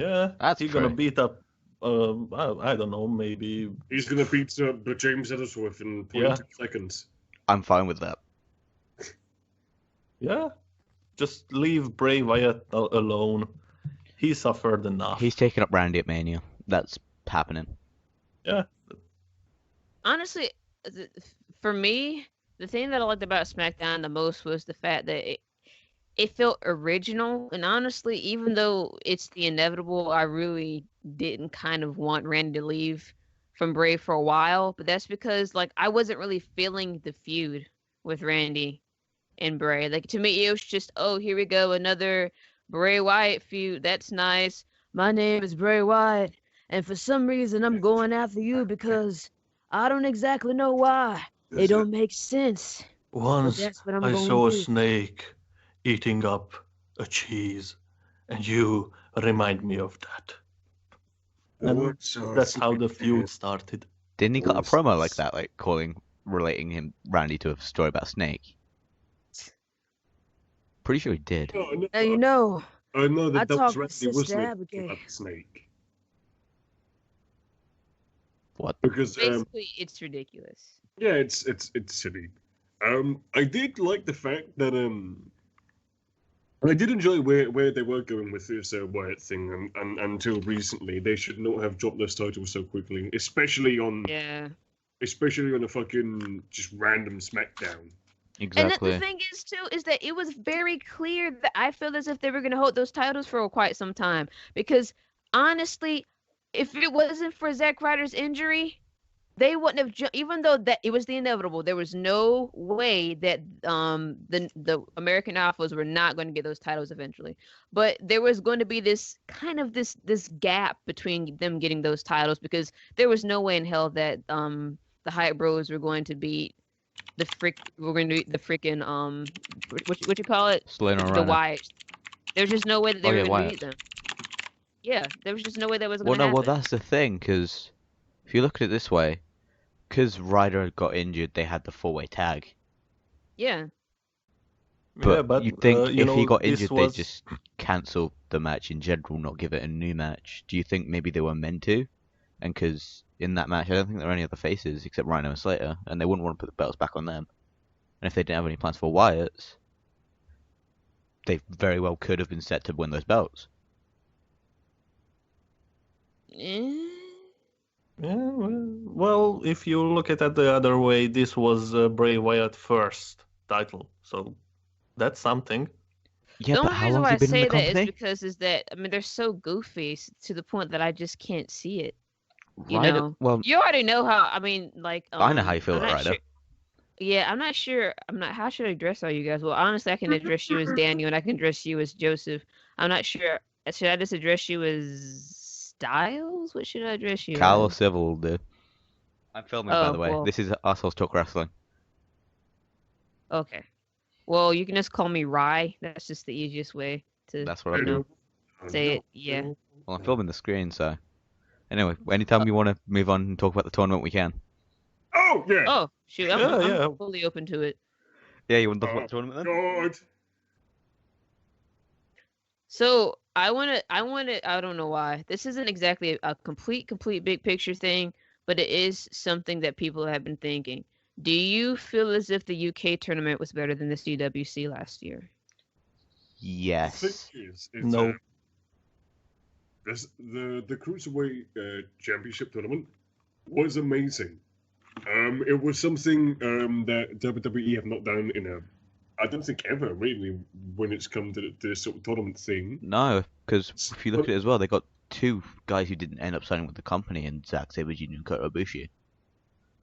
Yeah, That's he's true. gonna beat up. I don't know, maybe. He's going to beat James Ellsworth in 0.2 seconds. I'm fine with that. Yeah, just leave Bray Wyatt alone. He suffered enough. He's taking up Randy at Mania. That's happening. Yeah. Honestly, for me, the thing that I liked about SmackDown the most was the fact that it felt original. And honestly, even though it's the inevitable, I really didn't kind of want Randy to leave from Bray for a while. But that's because like I wasn't really feeling the feud with Randy and Bray. Like to me, it was just, oh, here we go, another Bray Wyatt feud. That's nice. My name is Bray Wyatt, and for some reason, I'm going after you because I don't exactly know why. It don't make sense. Once that's what I'm I gonna saw a do. snake eating up a cheese, and you remind me of that. And that's how the feud started. Didn't he cut a promo like that, like relating Randy to a story about Snake? Pretty sure he did. Now you know. I know that I that talked was to Randy, Sister wasn't it? Abigail. About the snake. What? Because Basically, it's ridiculous. yeah, it's silly. I did like the fact that I did enjoy where they were going with this Wyatt thing, and until recently, they should not have dropped those titles so quickly, especially on a fucking just random SmackDown. Exactly. And the thing is too is that it was very clear that I feel as if they were going to hold those titles for quite some time, because honestly, if it wasn't for Zack Ryder's injury, they wouldn't have. Even though that it was the inevitable, there was no way that the American Alphas were not going to get those titles eventually. But there was going to be this kind of this gap between them getting those titles, because there was no way in hell that the Hype Bros were going to beat we're going to beat the freaking what you call it, the Wyatt. There's just no way that they were going to beat them. Yeah, there was just no way that was going to happen. Well, that's the thing, because if you look at it this way, because Ryder got injured, they had the four-way tag. Yeah. But you think if he got injured, they'd just cancel the match in general, not give it a new match. Do you think maybe they were meant to? And because in that match, I don't think there were any other faces except Rhino and Slater, and they wouldn't want to put the belts back on them. And if they didn't have any plans for Wyatts, they very well could have been set to win those belts. Yeah, well, if you look at it the other way, this was Bray Wyatt's first title, so that's something. Yeah, the but only how reason long why I has he been in say the that company? is because I mean they're so goofy to the point that I just can't see it. You Ryder, know, well, you already know how. I mean, like I know how you feel about Ryder. Sure. Yeah, I'm not sure. How should I address all you guys? Well, honestly, I can address you as Daniel, and I can address you as Joseph. I'm not sure. Should I just address you as Styles? What should I address you Cal or as? Civil will do. I'm filming, by the way. Well, This is Assholes Talk Wrestling. Okay. Well, you can just call me Rye. That's just the easiest way to That's what I'm doing. say it. Yeah. Well, I'm filming the screen, so... Anyway, anytime you want to move on and talk about the tournament, we can. Oh, yeah! Oh, shoot. I'm fully open to it. Yeah, you want to talk about the tournament then? God. So, I don't know why. This isn't exactly a complete big picture thing, but it is something that people have been thinking. Do you feel as if the UK tournament was better than the CWC last year? Yes. No. The Cruiserweight Championship tournament was amazing. It was something that WWE have not done I don't think ever really when it's come to this sort of tournament thing. No, because if you look at it as well, they got two guys who didn't end up signing with the company, in Zack Sabre Jr. and Kota Ibushi.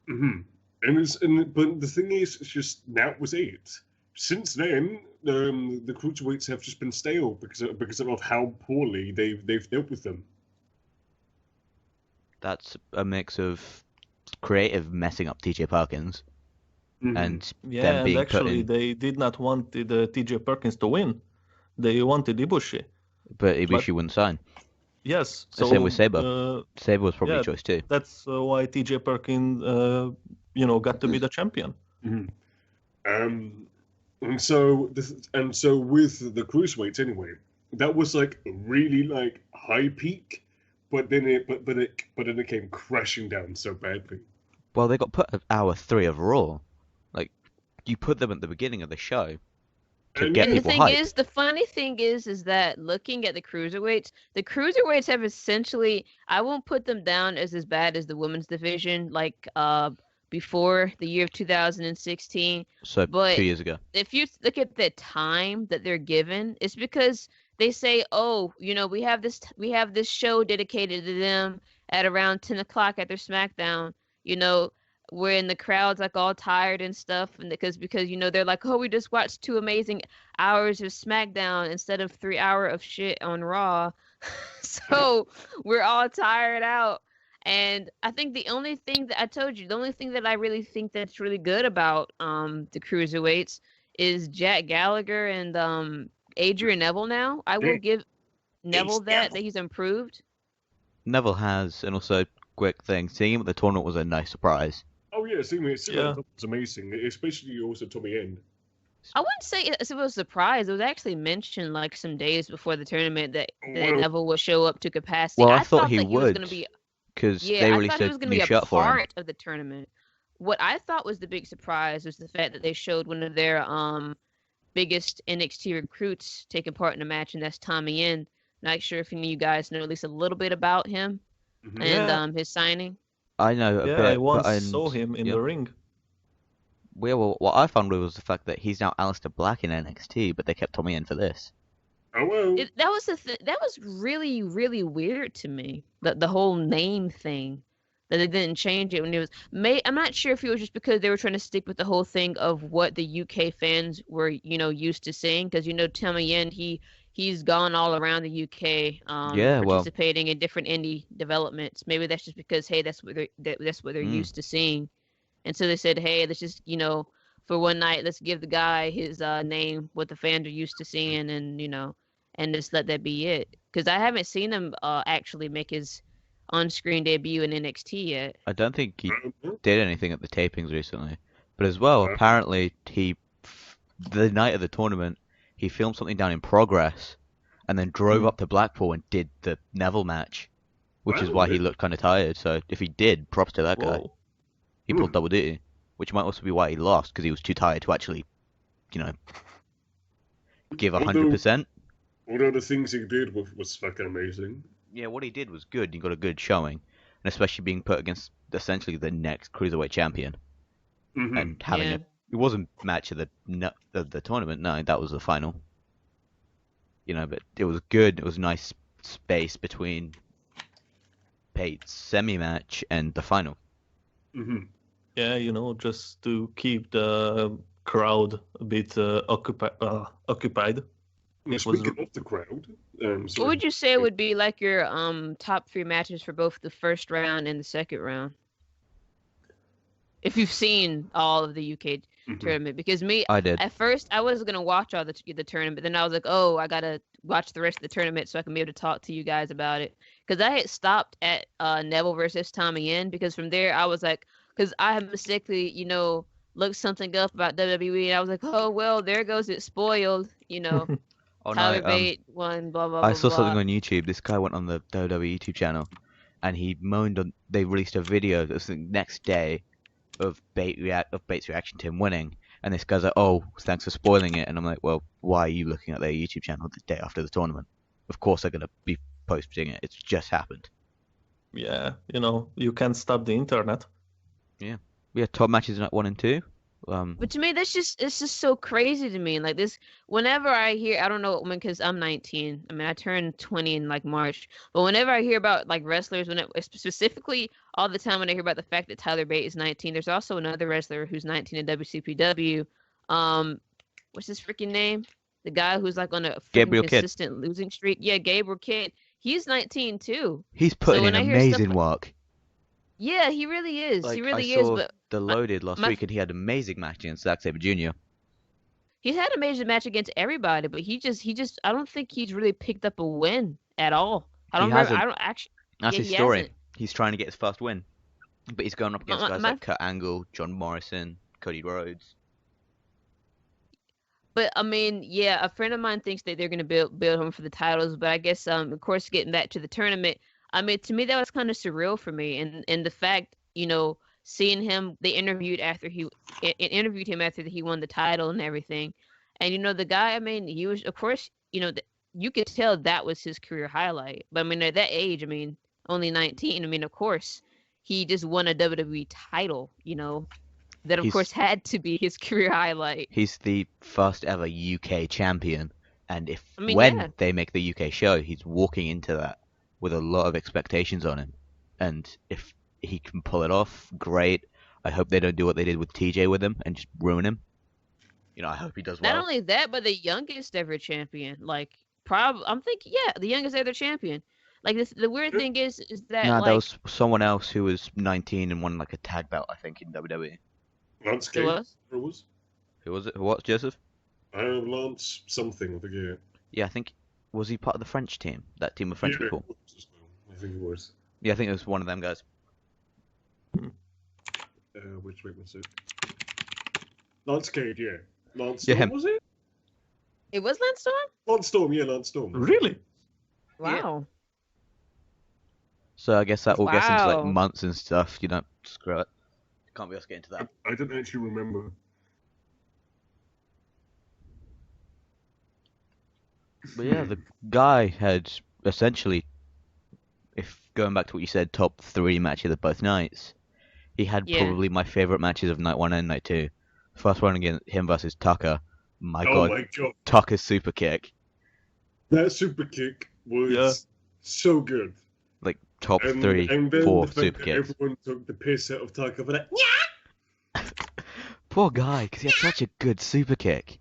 But the thing is, it's just that was it. Since then, the cruiserweights have just been stale because of how poorly they've dealt with them. That's a mix of creative messing up TJ Perkins and them being actually, they did not want the TJ Perkins to win. They wanted Ibushi. But Ibushi wouldn't sign. Yes. So, same with Sabre. Sabre was probably a choice too. That's why TJ Perkins, got to be the champion. And so with the cruiserweights anyway, that was like really like high peak, but then it came crashing down so badly. Well, they got put at hour 3 of Raw. Like, you put them at the beginning of the show to get people hyped. The funny thing is that looking at the cruiserweights have essentially, I won't put them down as bad as the women's division, like before the year of 2016. So but 2 years ago. If you look at the time that they're given, it's because they say, oh, we have this show dedicated to them at around 10 o'clock at their SmackDown, where the crowd's like all tired and stuff, and because they're like, oh, we just watched 2 amazing hours of SmackDown instead of 3 hours of shit on Raw. So we're all tired out. And I think the only thing that I really think that's really good about the cruiserweights is Jack Gallagher and Adrian Neville now. I will give Neville that he's improved. Neville has, and also quick thing, seeing him at the tournament was a nice surprise. Oh yeah, seeing it was amazing, especially also Tommy End. I wouldn't say it was a surprise. It was actually mentioned like some days before the tournament that Neville would show up to capacity. Well, I thought he was would, because they released a new shirt for him. Part of the tournament. What I thought was the big surprise was the fact that they showed one of their biggest NXT recruits taking part in a match, and that's Tommy End. Not sure if any of you guys know at least a little bit about him and his signing. I know a bit. I once saw him in the ring. Well, what I found was the fact that he's now Aleister Black in NXT, but they kept Tommy in for this. Oh well. That was really, really weird to me. The whole name thing, that they didn't change it when it was. I'm not sure if it was just because they were trying to stick with the whole thing of what the UK fans were, used to seeing. Because Tommy End, he's gone all around the UK, participating in different indie developments. Maybe that's just because that's what they're used to seeing. And so they said, hey, let's just, for one night, let's give the guy his name, what the fans are used to seeing, and just let that be it. Because I haven't seen him actually make his on-screen debut in NXT yet. I don't think he did anything at the tapings recently. But as well, apparently, the night of the tournament, he filmed something down in Progress, and then drove up to Blackpool and did the Neville match, which is why he looked kind of tired. So if he did, props to that guy. He pulled double duty, which might also be why he lost, because he was too tired to actually, give 100%. Although the things he did was fucking amazing. Yeah, what he did was good. He got a good showing, and especially being put against essentially the next cruiserweight champion, and having it wasn't match of the tournament. No, that was the final. But it was good. It was a nice space between Pate's semi-match and the final. Yeah, just to keep the crowd a bit occupied. Speaking of the crowd, what would you say would be like your top 3 matches for both the first round and the second round? If you've seen all of the UK tournament, because I did. At first I was gonna watch all the tournament, but then I was like, oh, I gotta watch the rest of the tournament so I can be able to talk to you guys about it. Because I had stopped at Neville versus Tommy End, because from there I was like, because I had mistakenly, looked something up about WWE, and I was like, oh well, there goes it spoiled, Oh, Tyler Bate won, blah blah blah. I saw something on YouTube. This guy went on the WWE YouTube channel, and he moaned on. They released a video that was the next day of Bate's reaction to him winning, and this guy's like, "Oh, thanks for spoiling it." And I'm like, "Well, why are you looking at their YouTube channel the day after the tournament? Of course they're gonna be posting it. It's just happened." Yeah, you can't stop the internet. Yeah, we had top matches in 1 and 2. But to me, it's just so crazy to me. Like this, whenever I hear, I don't know, because I'm 19. I mean, I turned 20 in like March. But whenever I hear about like wrestlers, specifically all the time when I hear about the fact that Tyler Bate is 19, there's also another wrestler who's 19 in WCPW. What's his freaking name? The guy who's like on a consistent losing streak. Yeah, Gabriel Kidd. He's 19 too. He's putting in amazing work. Yeah, he really is. Like, he really I saw is. But the Loaded last week, and he had an amazing match against Zack Sabre Jr. He's had a major match against everybody, but he just I don't think he's really picked up a win at all. That's his story. Hasn't. He's trying to get his first win, but he's going up against guys like Kurt Angle, John Morrison, Cody Rhodes. But I mean, yeah, a friend of mine thinks that they're gonna build him for the titles. But I guess of course, getting back to the tournament, I mean, to me that was kind of surreal for me, and the fact, seeing him, they interviewed him after he won the title and everything, and the guy, I mean, he was, of course, you could tell that was his career highlight. But I mean, at that age, I mean, only 19, I mean, of course, he just won a WWE title, that of course had to be his career highlight. He's the first ever UK champion, and when they make the UK show, he's walking into that with a lot of expectations on him, and if he can pull it off, great. I hope they don't do what they did with TJ with him and just ruin him. I hope he does well. Not only that, but the youngest ever champion. Like, I'm thinking, yeah, the youngest ever champion. Like, the weird thing is that there was someone else who was 19 and won like a tag belt, I think, in WWE. Lance Cage. Who was? Who was it? Who was, Joseph? Lance something, I forget. Yeah, I think, was he part of the French team? That team of French people? I think he was. Yeah, I think it was one of them guys. Which was it? Lance Cage, yeah. Lance Storm, was it? It was Lance Storm? Lance Storm, yeah, Lance Storm. Really? Wow. Yeah. So I guess that all gets into like months and stuff. Screw it. Can't be us getting to that. I don't actually remember. But yeah, the guy had essentially, if going back to what you said, top 3 matches of both nights. He had probably my favorite matches of night 1 and night 2. First one against him versus Tucker. My God, Tucker's super kick. That super kick was so good. Like top 3, 4 super kicks. Everyone took the piss out of Tucker for that. Poor guy, because he had such a good super kick.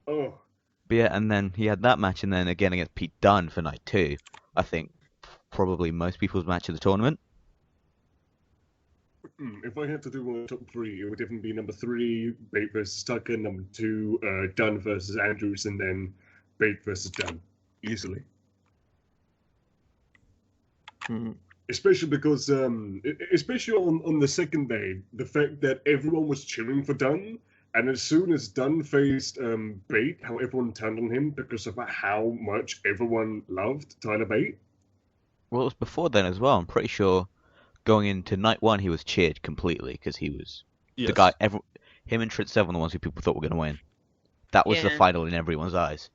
Oh. But yeah, and then he had that match, and then again against Pete Dunne for night 2. I think probably most people's match of the tournament. If I had to do my top 3, it would definitely be number 3, Bate versus Tucker, number 2, Dunne versus Andrews, and then Bate versus Dunne. Easily. Especially because, especially on the second day, the fact that everyone was cheering for Dunne, and as soon as Dunne faced Bate, how everyone turned on him because of how much everyone loved Tyler Bate. Well, it was before then as well. I'm pretty sure going into night 1, he was cheered completely because he was the guy. Him and Trent Seven, the ones who people thought were going to win. That was the final in everyone's eyes.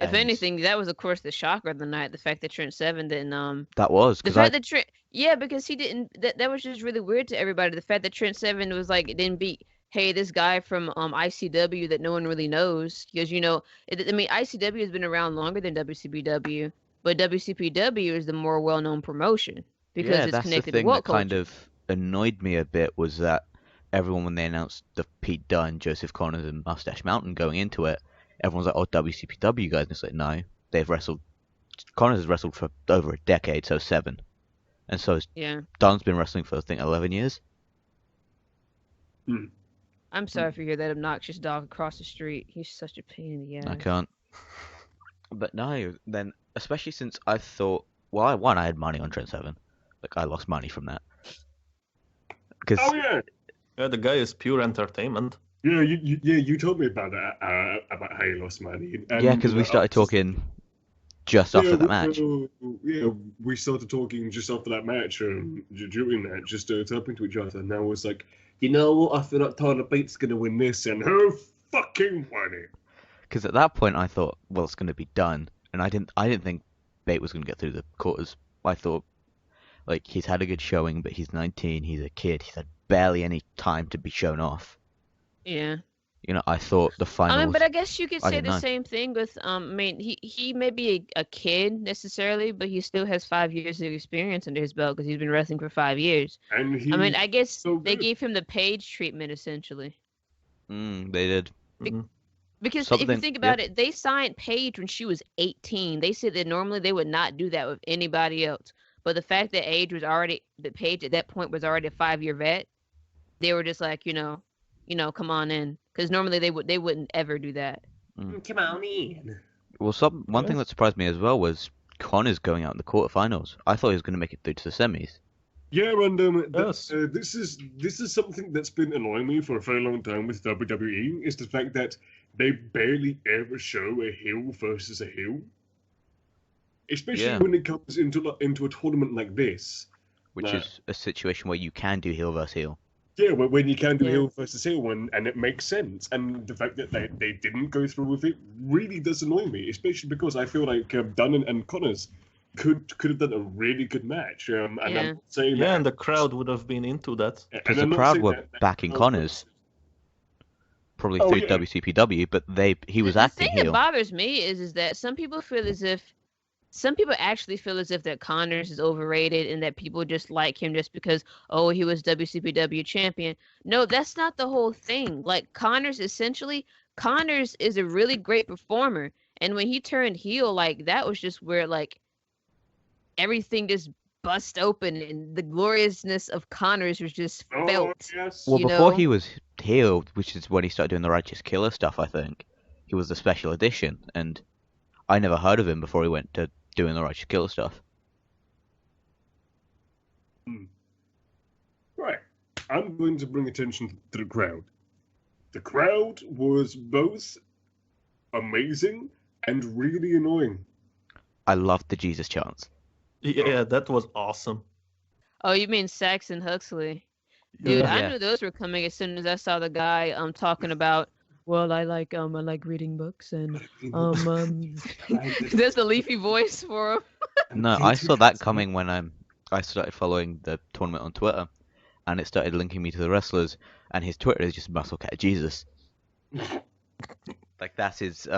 If anything, that was of course the shocker of the night. The fact that Trent Seven didn't. That was the fact that Trent. Yeah, because he didn't. That was just really weird to everybody. The fact that Trent Seven was like didn't beat. Hey, this guy from ICW that no one really knows because ICW has been around longer than WCPW, but WCPW is the more well-known promotion because it's connected to what culture. Kind of annoyed me a bit was that everyone, when they announced the Pete Dunne, Joseph Connors, and Mustache Mountain going into it, everyone's like, "Oh, WCPW guys," and it's like, no, they've wrestled. Connors has wrestled for over a decade, so 7, and so Dunne's been wrestling for I think 11 years. I'm sorry if you hear that obnoxious dog across the street. He's such a pain in the ass. I can't. But no, then especially since I thought, well, I had money on Trent Seven. Like I lost money from that. Because the guy is pure entertainment. Yeah, you told me about that, about how you lost money. And, because we started talking just after that match. We started talking just after that match, during that, just talking to each other, and I was like, you know what, I feel like Tyler Bate's going to win this, and who fucking won it? Because at that point I thought, well, it's going to be done, and I didn't think Bate was going to get through the quarters. I thought, like, he's had a good showing, but he's 19, he's a kid, he's had barely any time to be shown off. Yeah. I thought the finals. But I guess you could say the same thing with. He may be a kid necessarily, but he still has 5 years of experience under his belt because he's been wrestling for 5 years. And I guess they gave him the Paige treatment essentially. They did. Because if you think about it, they signed Paige when she was 18. They said that normally they would not do that with anybody else. But the fact that Paige at that point was already a 5-year vet, they were just like, come on in, because normally they wouldn't ever do that. Come on in. Well, one thing that surprised me as well was Connors going out in the quarterfinals. I thought he was going to make it through to the semis. Yeah, and this is something that's been annoying me for a very long time with WWE, is the fact that they barely ever show a heel versus a heel. Especially when it comes into a tournament like this. Which is a situation where you can do heel versus heel. Yeah, when you can do heel versus heel one, and it makes sense. And the fact that they didn't go through with it really does annoy me, especially because I feel like Dunn and Connors could have done a really good match. And I'm saying that, and the crowd would have been into that. Because the crowd were backing Connors. Probably through WCPW, but he was acting heel. The thing that bothers me is that some people actually feel as if that Connors is overrated and that people just like him just because, he was WCPW champion. No, that's not the whole thing. Like, Connors is a really great performer. And when he turned heel, like, that was just where, like, everything just bust open and the gloriousness of Connors was just felt. Yes. Well, before he was heel, which is when he started doing the Righteous Killer stuff, I think, he was the special edition, and I never heard of him before he went to doing the Righteous Killer stuff. Right. I'm going to bring attention to the crowd. The crowd was both amazing and really annoying. I loved the Jesus chants. Yeah, that was awesome. Oh, you mean Saxon Huxley? Dude, I knew those were coming as soon as I saw the guy talking about, well, I like reading books and there's the leafy voice for him. No, I saw that coming when I started following the tournament on Twitter, and it started linking me to the wrestlers, and his Twitter is just Muscle Cat Jesus. Like, that's his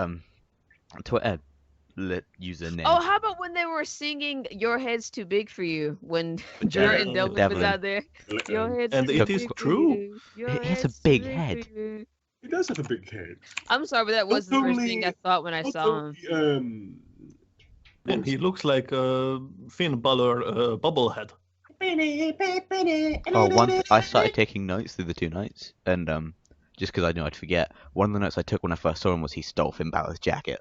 Twitter username. Oh, how about when they were singing "Your Head's Too Big for You" when Jordan Devlin was out there? Your head's and too it big is true. He has a big head. He does have a big head. I'm sorry, but that wasn't the first thing I thought when I saw him. And he looks like a Finn Balor bobblehead. I started taking notes through the 2 nights, and just because I knew I'd forget, one of the notes I took when I first saw him was he stole Finn Balor's jacket.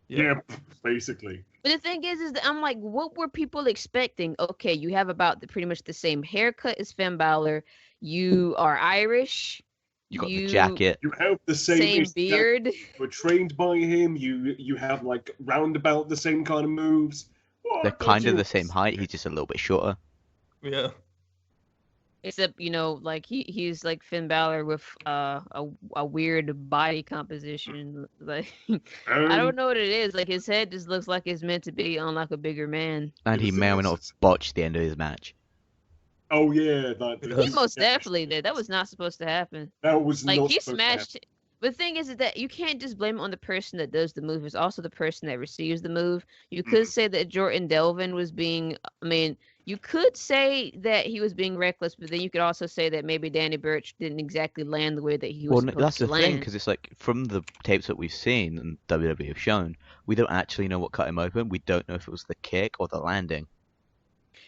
Yeah, basically. But the thing is that I'm like, what were people expecting? Okay, you have about pretty much the same haircut as Finn Balor. You are Irish. You got the jacket. You have the same beard. You were trained by him. You have like roundabout the same kind of moves. They're kind of the same height. He's just a little bit shorter. Yeah. Except, like he's like Finn Balor with a weird body composition. Like I don't know what it is. Like his head just looks like it's meant to be on like a bigger man. And he may or may not have botched the end of his match. Oh yeah, he most definitely did. That was not supposed to happen. That was like not he smashed. But the thing is that you can't just blame it on the person that does the move. It's also the person that receives the move. You could say that Jordan Devlin was being. I mean, you could say that he was being reckless, but then you could also say that maybe Danny Burch didn't exactly land the way that he was supposed to land. Well, that's the thing, because it's like from the tapes that we've seen and WWE have shown, we don't actually know what cut him open. We don't know if it was the kick or the landing.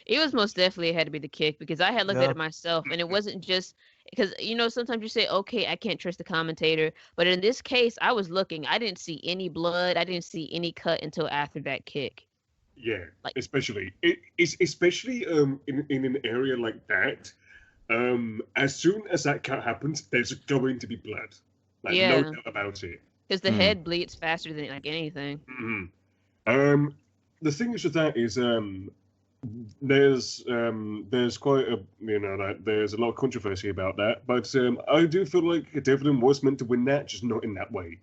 It was most definitely had to be the kick, because I had looked at it myself, and it wasn't just because sometimes you say, okay, I can't trust the commentator, but in this case, I was looking. I didn't see any blood. I didn't see any cut until after that kick. Yeah, especially in an area like that. As soon as that cut happens, there's going to be blood. No doubt about it. Because the head bleeds faster than like anything. Mm-hmm. The thing is with that is there's quite a there's a lot of controversy about that, but I do feel like Devlin was meant to win that, just not in that way.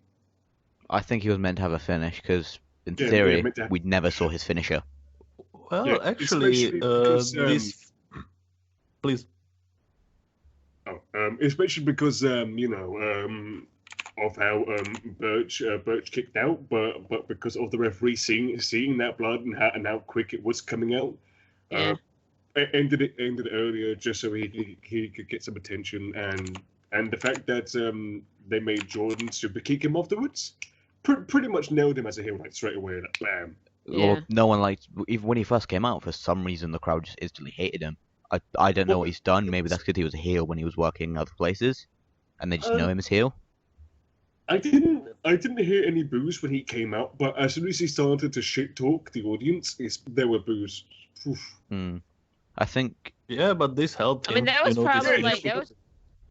I think he was meant to have a finish because, in theory, we never saw his finisher. Well, actually, this. Please. Oh, especially because of how Burch kicked out, but because of the referee seeing that blood and how quick it was coming out, ended it earlier just so he could get some attention, and the fact that they made Jordan super kick him afterwards pretty much nailed him as a heel, like straight away, like bam. Well, no one liked, even when he first came out, for some reason the crowd just instantly hated him. I don't know what he's done. Maybe that's because he was a heel when he was working other places, and they just know him as heel. I didn't hear any boos when he came out, but as soon as he started to shit talk the audience, there were boos. I think. Yeah, but this helped him. I mean, that was probably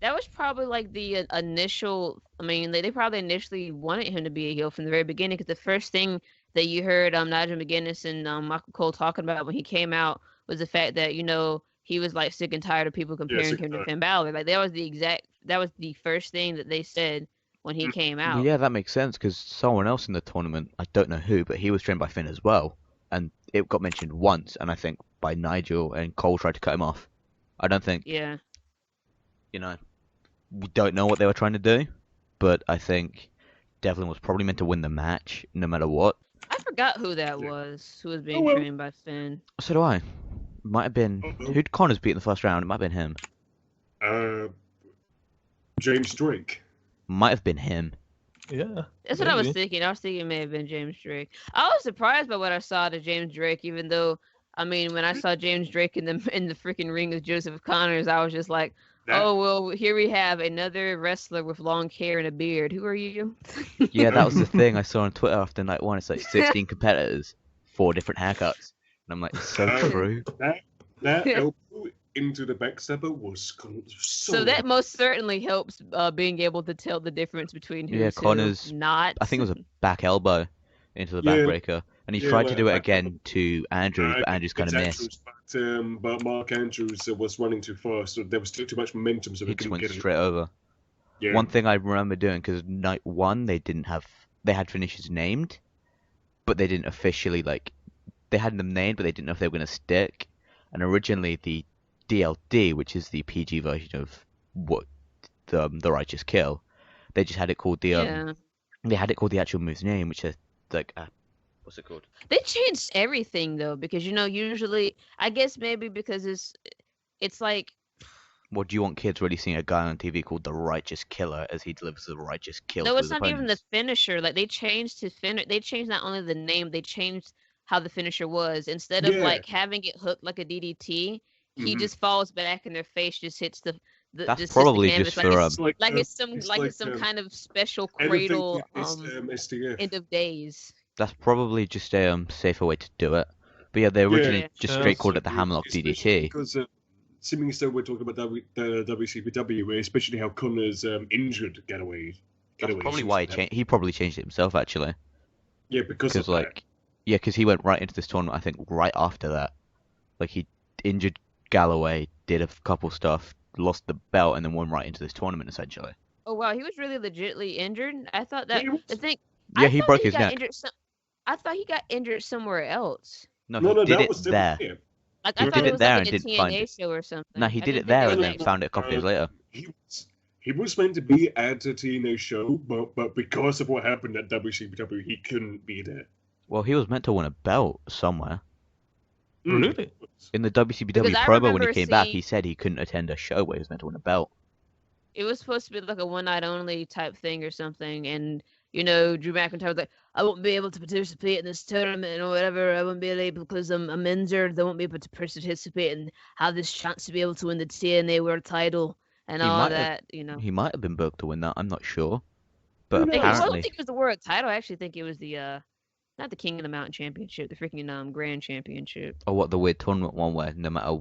That was probably like the initial. I mean, they probably initially wanted him to be a heel from the very beginning because the first thing that you heard Nigel McGuinness and Michael Cole talking about when he came out was the fact that he was like sick and tired of people comparing him to Finn Balor. Like that was the first thing that they said when he came out. Yeah, that makes sense because someone else in the tournament, I don't know who, but he was trained by Finn as well, and it got mentioned once, and I think by Nigel, and Cole tried to cut him off. I don't think. Yeah. We don't know what they were trying to do, but I think Devlin was probably meant to win the match no matter what. I forgot who that was, who was being trained by Finn. So do I. Might have been... Who'd Connors beat in the first round? It might have been him. James Drake. Might have been him. Yeah. That's what I was thinking. I was thinking it may have been James Drake. I was surprised by what I saw to James Drake, even though, I mean, when I saw James Drake in the freaking ring with Joseph Connors, I was just like, oh, well, here we have another wrestler with long hair and a beard. Who are you? Yeah, that was the thing I saw on Twitter after night one. It's like 16 competitors, 4 different haircuts. And I'm like, it's so true. That elbow into the backstabber was so that most certainly helps being able to tell the difference between who's Connors, not. I think it was a back elbow into the backbreaker. And he tried to do it again to Andrews, but Andrews kind of missed. But Mark Andrews was running too fast, so there was too much momentum, so he just went straight over. Yeah. One thing I remember doing, because night one they had finishes named, but they didn't officially they had them named, but they didn't know if they were going to stick. And originally the DLD, which is the PG version of what the Righteous Kill, they just had it called the they had it called the actual move's name, which is what's it called? They changed everything though, because usually, I guess maybe because it's like. Well, do you want kids really seeing a guy on TV called the Righteous Killer as he delivers the Righteous Kill? No, to it's his not opponents? even the finisher. Like they changed his They changed not only the name, they changed how the finisher was. Instead of having it hooked like a DDT, he just falls back and their face just hits the. That's just probably hits the just for it's some kind of special cradle end of days. That's probably just a safer way to do it. But yeah, they originally just straight called it the Hammerlock DDT. Because seeming so we're talking about the WCPW, especially how Connor's injured getaway. That's probably why he probably changed it himself, actually. Yeah, because he went right into this tournament, I think, right after that. Like, he injured Galloway, did a couple stuff, lost the belt, and then went right into this tournament, essentially. Oh, wow, he was really legitimately injured? I thought that... Yeah, he broke his neck. I thought he got injured somewhere else. No, he did it there. Like, I thought it was there like and a didn't find it. show or something. No, he did it there and then found it a couple days later. He was meant to be at a TNA show, but because of what happened at WCW, he couldn't be there. Well, he was meant to win a belt somewhere. Really? In the WCW promo when he came back, he said he couldn't attend a show where he was meant to win a belt. It was supposed to be like a one-night only type thing or something, and Drew McIntyre was like, I won't be able to participate in this tournament or whatever. I won't be able because I'm injured. I won't be able to participate and have this chance to be able to win the TNA World Title and all that. He might have been booked to win that. I'm not sure, but apparently, I don't think it was the World Title. I actually think it was the not the King of the Mountain Championship, the freaking Grand Championship. Or what, the weird tournament one where no matter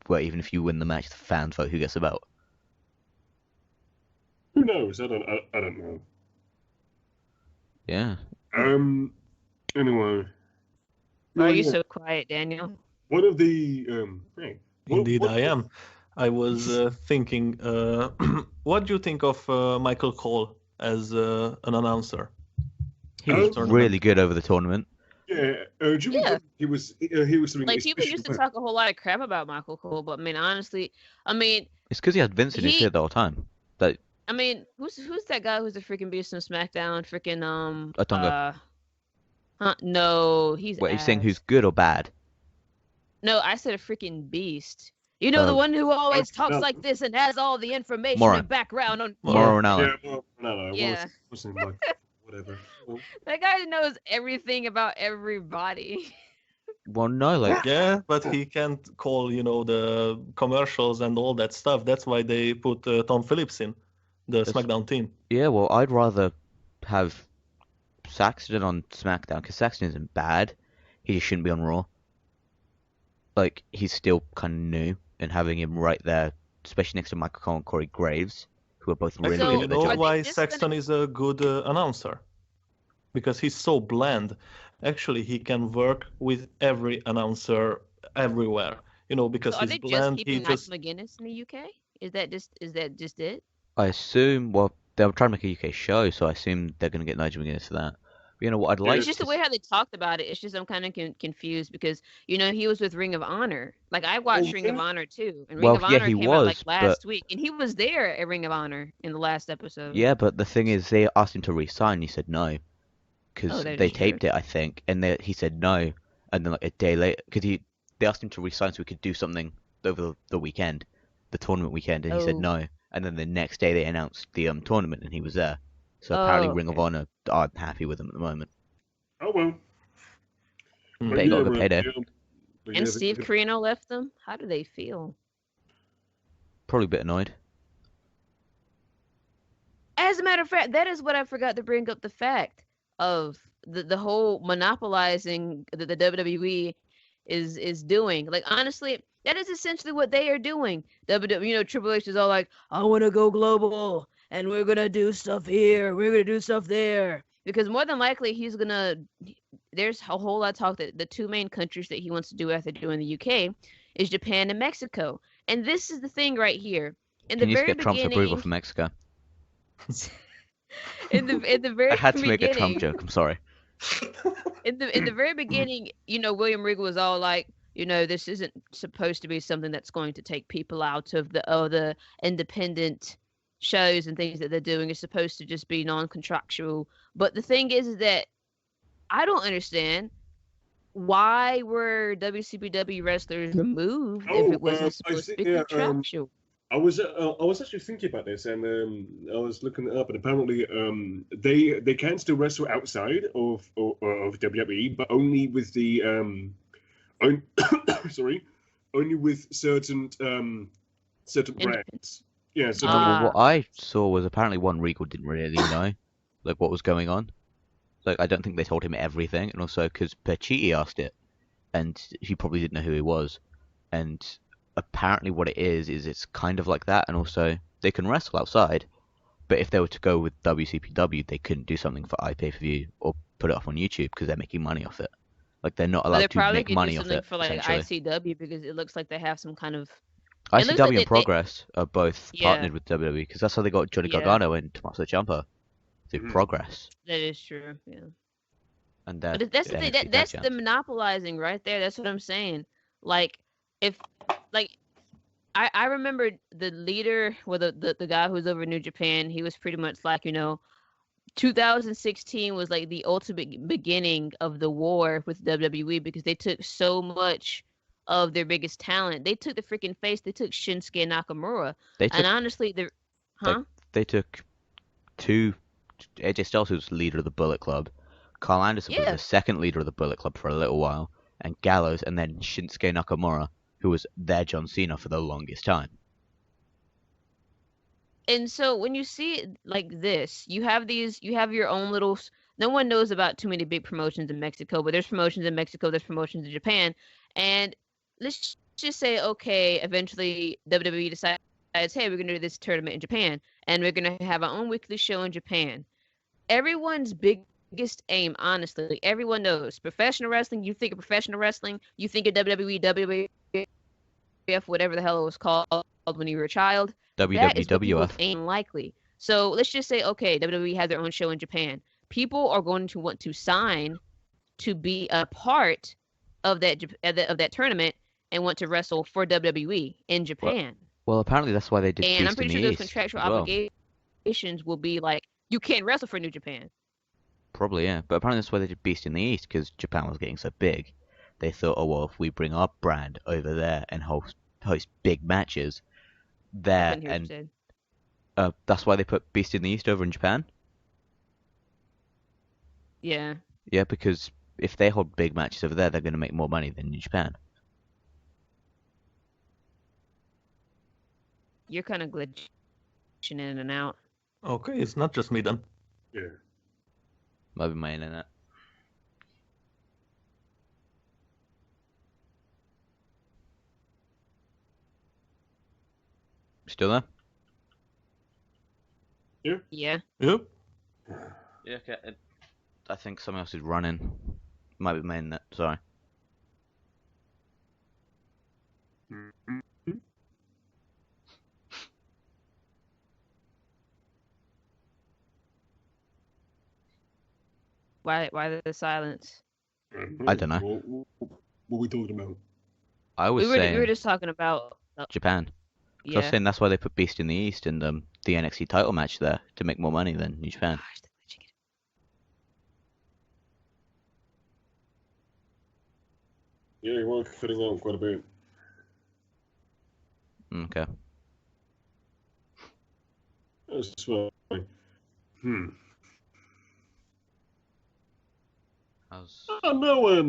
where, even if you win the match, the fans vote who gets the belt. Who knows? I don't know. Yeah. Anyway. Why are you so quiet, Daniel? One of the Indeed, I am. I was thinking, what do you think of Michael Cole as an announcer? He was really good over the tournament. Yeah, he was doing like people used to talk a whole lot of crap about Michael Cole, but honestly, it's because he had Vince in his head the whole time. Who's that guy who's the freaking beast on SmackDown? Freaking Otunga. No, he's. Wait, are you saying who's good or bad? No, I said a freaking beast. The one who always talks like this and has all the information and background on. Mauro Ranallo. Yeah, wasn't like whatever. Well, that guy knows everything about everybody. Well, no, yeah, but he can't call, the commercials and all that stuff. That's why they put Tom Phillips in the SmackDown team. Yeah, well, I'd rather have Saxton on SmackDown because Saxton isn't bad. He just shouldn't be on Raw. Like, he's still kind of new, and having him right there, especially next to Michael Cole and Corey Graves, who are both really Actually, good you at their know job. why Sexton is a good announcer? Because he's so bland. Actually, he can work with every announcer everywhere. You know, because So are he's they just bland, he keeping Michael just McGuinness in the UK? Is that just it? I assume, well, they're trying to make a UK show, so I assume they're going to get Nigel McGuinness for that. But you know what I'd like It's just the way how they talked about it. It's just I'm kind of confused because he was with Ring of Honor. Like I watched Ring of Honor too, and Ring Well, of yeah, Honor he came out like was, last week, and he was there at Ring of Honor in the last episode. yeah, but the thing is, they asked him to resign. He said no, Oh, because that they is true. taped it, I think, and he said no, and then like a day later, because they asked him to resign so we could do something over the weekend, the tournament weekend, and he said Oh, no, and then the next day they announced the tournament, and he was there. So apparently oh, Ring of okay. Honor aren't happy with him at the moment. Oh well. Hmm. But But he got a yeah, good payday. but And yeah, Steve Carino left them. How do they feel? Probably a bit annoyed. As a matter of fact, that is what I forgot to bring up the fact of the whole monopolizing the WWE is doing. Like honestly, that is essentially what they are doing. Triple H is all like, I want to go global and we're going to do stuff here, we're going to do stuff there. Because more than likely there's a whole lot of talk that the two main countries that he wants to do after doing the UK is Japan and Mexico. And this is the thing right here. In the Can you just very get Trump's approval beginning, for Mexico? in the very I had to make a Trump beginning, joke. I'm sorry. in the very beginning, William Regal was all like, this isn't supposed to be something that's going to take people out of the independent shows and things that they're doing. It's supposed to just be non-contractual. But the thing is that I don't understand why were WCPW wrestlers removed if it wasn't supposed to be contractual. I was actually thinking about this, and I was looking it up, and apparently they can still wrestle outside of WWE, but only with the only with certain brands. Yeah, so Well, what I saw was apparently one Regal didn't really know like what was going on. Like I don't think they told him everything, and also because Pacitti asked it, and he probably didn't know who he was, and apparently what it is it's kind of like that, and also they can wrestle outside, but if they were to go with WCPW, they couldn't do something for iPay-per-view or put it up on YouTube because they're making money off it. Like they're not allowed to make money off it. For like ICW because it looks like they have some kind of. ICW and Progress are both partnered with WWE because that's how they got Johnny Gargano and Tommaso Ciampa through Progress. That is true, yeah. And that's the thing. That's the monopolizing right there. That's what I'm saying. Like, I remember the leader, the guy who was over New Japan. He was pretty much like 2016 was like the ultimate beginning of the war with WWE because they took so much of their biggest talent. They took the freaking face. They took Shinsuke Nakamura. And honestly, they took two. AJ Styles, who was the leader of the Bullet Club. Carl Anderson was the second leader of the Bullet Club for a little while, and Gallows, and then Shinsuke Nakamura, who was their John Cena for the longest time. And so when you see it like this, you have your own little. No one knows about too many big promotions in Mexico, but there's promotions in Mexico, there's promotions in Japan, and let's just say, okay, eventually WWE decides, hey, we're gonna do this tournament in Japan, and we're gonna have our own weekly show in Japan. Everyone's biggest aim, honestly, everyone knows professional wrestling. You think of professional wrestling, you think of WWE, WWF, whatever the hell it was called when you were a child. WWF. Ain't likely. So let's just say, okay, WWE has their own show in Japan. People are going to want to sign to be a part of that tournament and want to wrestle for WWE in Japan. Well, apparently that's why they did. And I'm pretty sure those contractual obligations will be like, you can't wrestle for New Japan. Probably, yeah. But apparently that's why they did Beast in the East, because Japan was getting so big. They thought, oh, well, if we bring our brand over there and host big matches there, and that's why they put Beast in the East over in Japan? Yeah. Yeah, because if they hold big matches over there, they're going to make more money than in Japan. You're kind of glitching in and out. Okay, it's not just me then. Yeah. Might be my internet. Still there? Yeah. Yeah. Yep. Yeah, okay. I think someone else is running. Might be main net. Sorry. Why the silence? I don't know. What are we talking about? I was We were saying just talking about Japan. So I was yeah. saying that's why they put Beast in the East and the NXT title match there to make more money than New Japan. Yeah, you are cutting out quite a bit. Okay. That's fine. Oh no,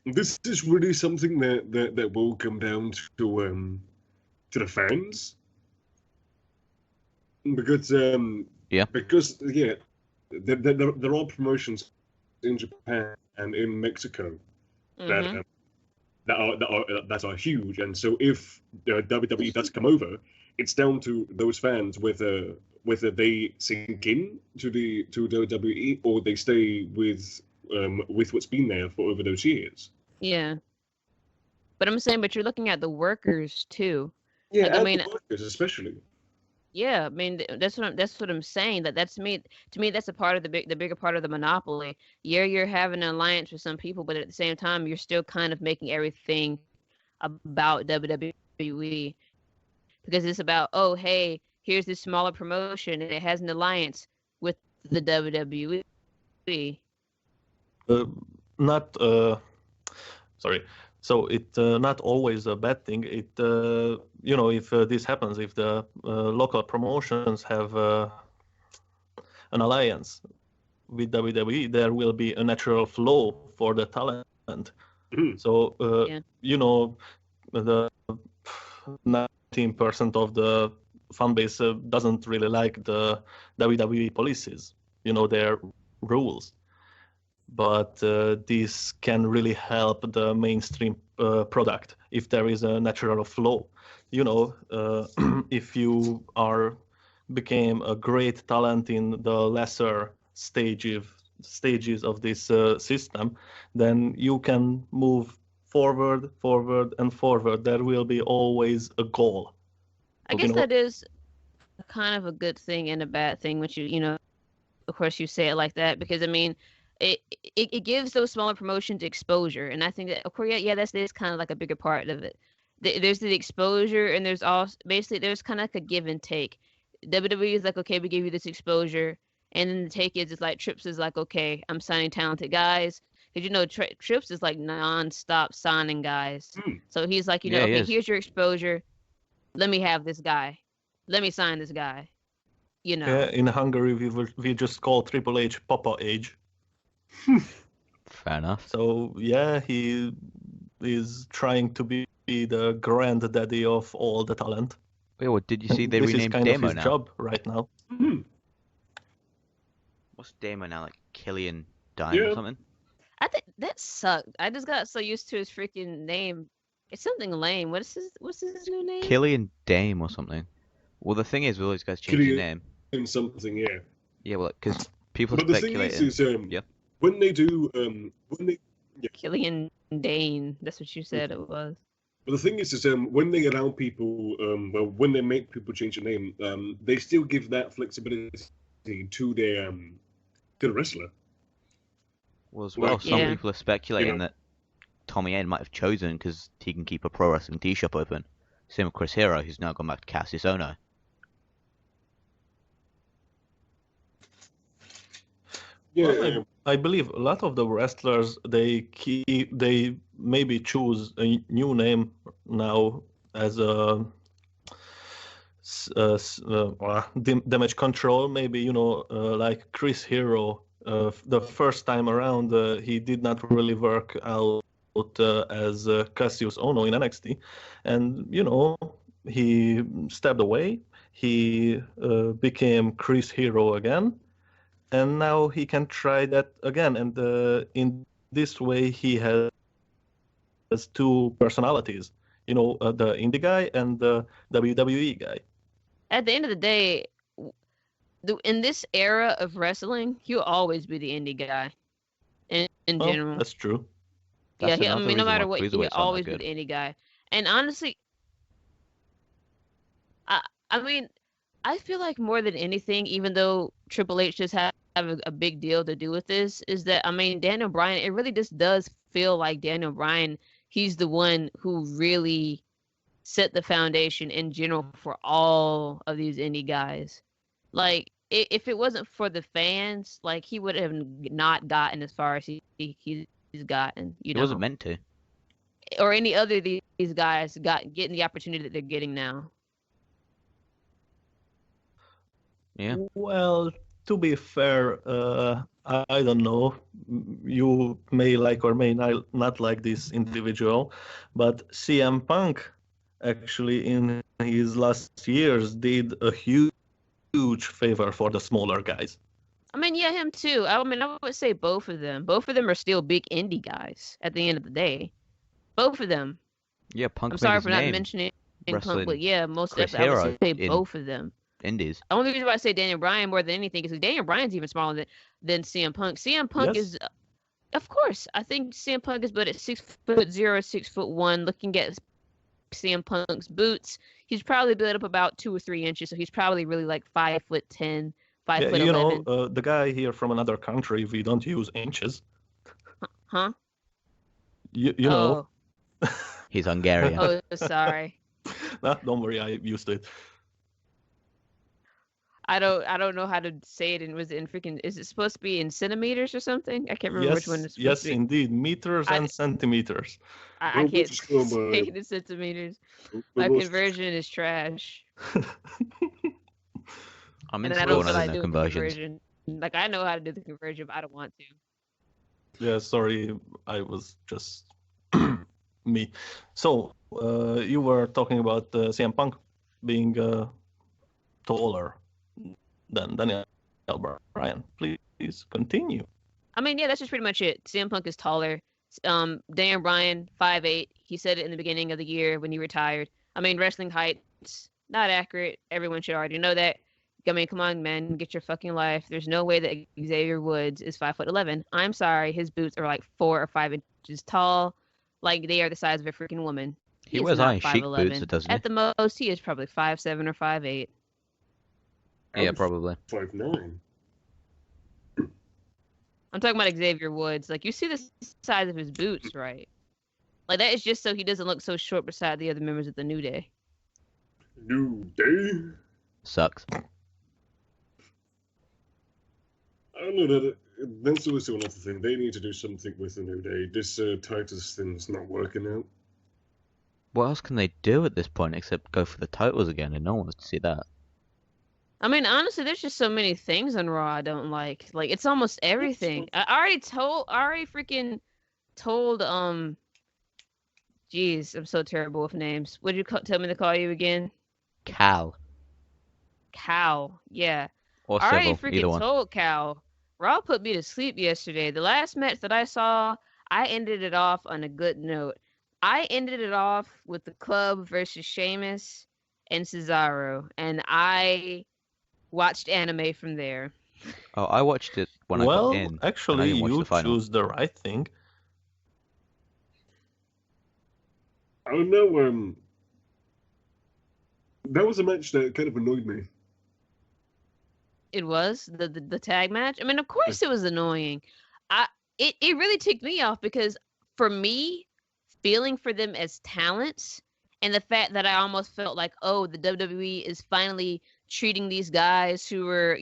this is really something that will come down to the fans. Because Yeah. there are promotions in Japan and in Mexico that that are huge, and so if WWE does come over, it's down to those fans whether they sink in to the WWE or they stay with what's been there for over those years. Yeah. But I'm saying, but you're looking at the workers too. Yeah, Like, I and mean, the workers especially. yeah, I mean that's what I'm saying. That's me. To me, that's a part of the bigger part of the monopoly. Yeah, you're having an alliance with some people, but at the same time, you're still kind of making everything about WWE because it's about, oh, hey, here's this smaller promotion and it has an alliance with the WWE. Not sorry. So it not always a bad thing. It if this happens, if the local promotions have an alliance with WWE, there will be a natural flow for the talent. So Yeah. the 19% of the fan base doesn't really like the WWE policies, their rules. But this can really help the mainstream product if there is a natural flow. If you became a great talent in the lesser stages of this system, then you can move forward, and forward. There will be always a goal. I guess that is kind of a good thing and a bad thing, which of course you say it like that, because I mean it gives those smaller promotions exposure, and I think that of course that's kind of like a bigger part of it. There's the exposure, and there's also basically there's kind of like a give and take. WWE is like, okay, we give you this exposure, and then the take is like Trips is like, okay, I'm signing talented guys, because Trips is like non-stop signing guys. So he's like, okay, here's your exposure, let me have this guy, let me sign this guy. Yeah, in Hungary we just call Triple H Papa Age. Fair enough. So yeah, he is trying to be the granddaddy of all the talent. Wait, what did you see? They renamed Damo now. This is kind of his job right now. What's Damo now? Like Killian Dime or something? I think that sucked. I just got so used to his freaking name. It's something lame. What's his new name? Killian Dame or something. Well, the thing is, with all these guys change their name. Something, yeah. Yeah, well, because people but speculate. But the thing is, when they do, Killian Dane. That's what you said it was. But the thing is when they allow people, when they make people change their name, they still give that flexibility to their to the wrestler. Well, as well, some people are speculating that Tommy End might have chosen because he can keep a pro wrestling tea shop open. Same with Chris Hero, who's now gone back to Cassius Ohno. Yeah, well, I believe a lot of the wrestlers they maybe choose a new name now as a damage control. Maybe like Chris Hero. The first time around, he did not really work out as Cassius Ohno in NXT, and he stepped away. He became Chris Hero again. And now he can try that again, and in this way he has two personalities, the indie guy and the WWE guy. At the end of the day, in this era of wrestling, he'll always be the indie guy. In general, that's true. That's I mean, no matter what, he'll cruiserweights aren't always that be good. the indie guy. And honestly, I mean, I feel like more than anything, even though Triple H just have a big deal to do with this, is that, I mean, Daniel Bryan, it really just does feel like Daniel Bryan, he's the one who really set the foundation in general for all of these indie guys. Like, if it wasn't for the fans, like, he would have not gotten as far as he's gotten, you know. He wasn't meant to. Or any other of these guys getting the opportunity that they're getting now. Yeah. Well, to be fair, I don't know. You may like or may not like this individual, but CM Punk actually in his last years did a huge favor for the smaller guys. I mean, yeah, him too. I mean, I would say both of them. Both of them are still big indie guys at the end of the day. Both of them. Yeah, Punk. I'm sorry for not mentioning Punk, but yeah, most definitely I would say both of them. Indies. The only reason why I say Daniel Bryan more than anything is because Daniel Bryan's even smaller than CM Punk. CM Punk is, of course, I think CM Punk is but at 6'0", 6'1". Looking at CM Punk's boots, he's probably built up about 2 or 3 inches, so he's probably really like 5'10", 5'11". You know, the guy here from another country, we don't use inches. Huh? You know. He's Hungarian. Oh, sorry. No, don't worry, I used to it. I don't know how to say it. Was it in freaking? Is it supposed to be in centimeters or something? I can't remember which one it's supposed to be. Yes, indeed, meters and centimeters. I can't say it in centimeters. My conversion is trash. I'm in school and I don't know conversions. Like, I know how to do the conversion, but I don't want to. Yeah, sorry, I was just me. So, you were talking about CM Punk being taller than Daniel Bryan. Please continue. I mean, yeah, that's just pretty much it. CM Punk is taller. Daniel Bryan, 5'8". He said it in the beginning of the year when he retired. I mean, wrestling height's not accurate. Everyone should already know that. I mean, come on, man, get your fucking life. There's no way that Xavier Woods is 5'11". I'm sorry, his boots are like 4 or 5 inches tall. Like, they are the size of a freaking woman. He wears Iron Sheik boots, doesn't he? At the most, he is probably 5'7" or 5'8". Yeah, probably. 5'9". I'm talking about Xavier Woods. Like, you see the size of his boots, right? Like, that is just so he doesn't look so short beside the other members of the New Day. New Day? Sucks. I don't know. That's also another thing. They need to do something with the New Day. This Titus thing's not working out. What else can they do at this point except go for the titles again? And no one wants to see that. I mean, honestly, there's just so many things on Raw I don't like. Like, it's almost everything. I already freaking told, jeez, I'm so terrible with names. What did you tell me to call you again? Cal, yeah. Or I already Civil, either one. told Cal. Raw put me to sleep yesterday. The last match that I saw, I ended it off on a good note. I ended it off with the Club versus Sheamus and Cesaro, and I watched anime from there. Oh, I watched it when I got in. Well, actually, you choose the right thing. I don't know. That was a match that kind of annoyed me. It was the tag match. I mean, of course it was annoying. It really ticked me off because for me, feeling for them as talents and the fact that I almost felt like, oh, the WWE is finally treating these guys who were,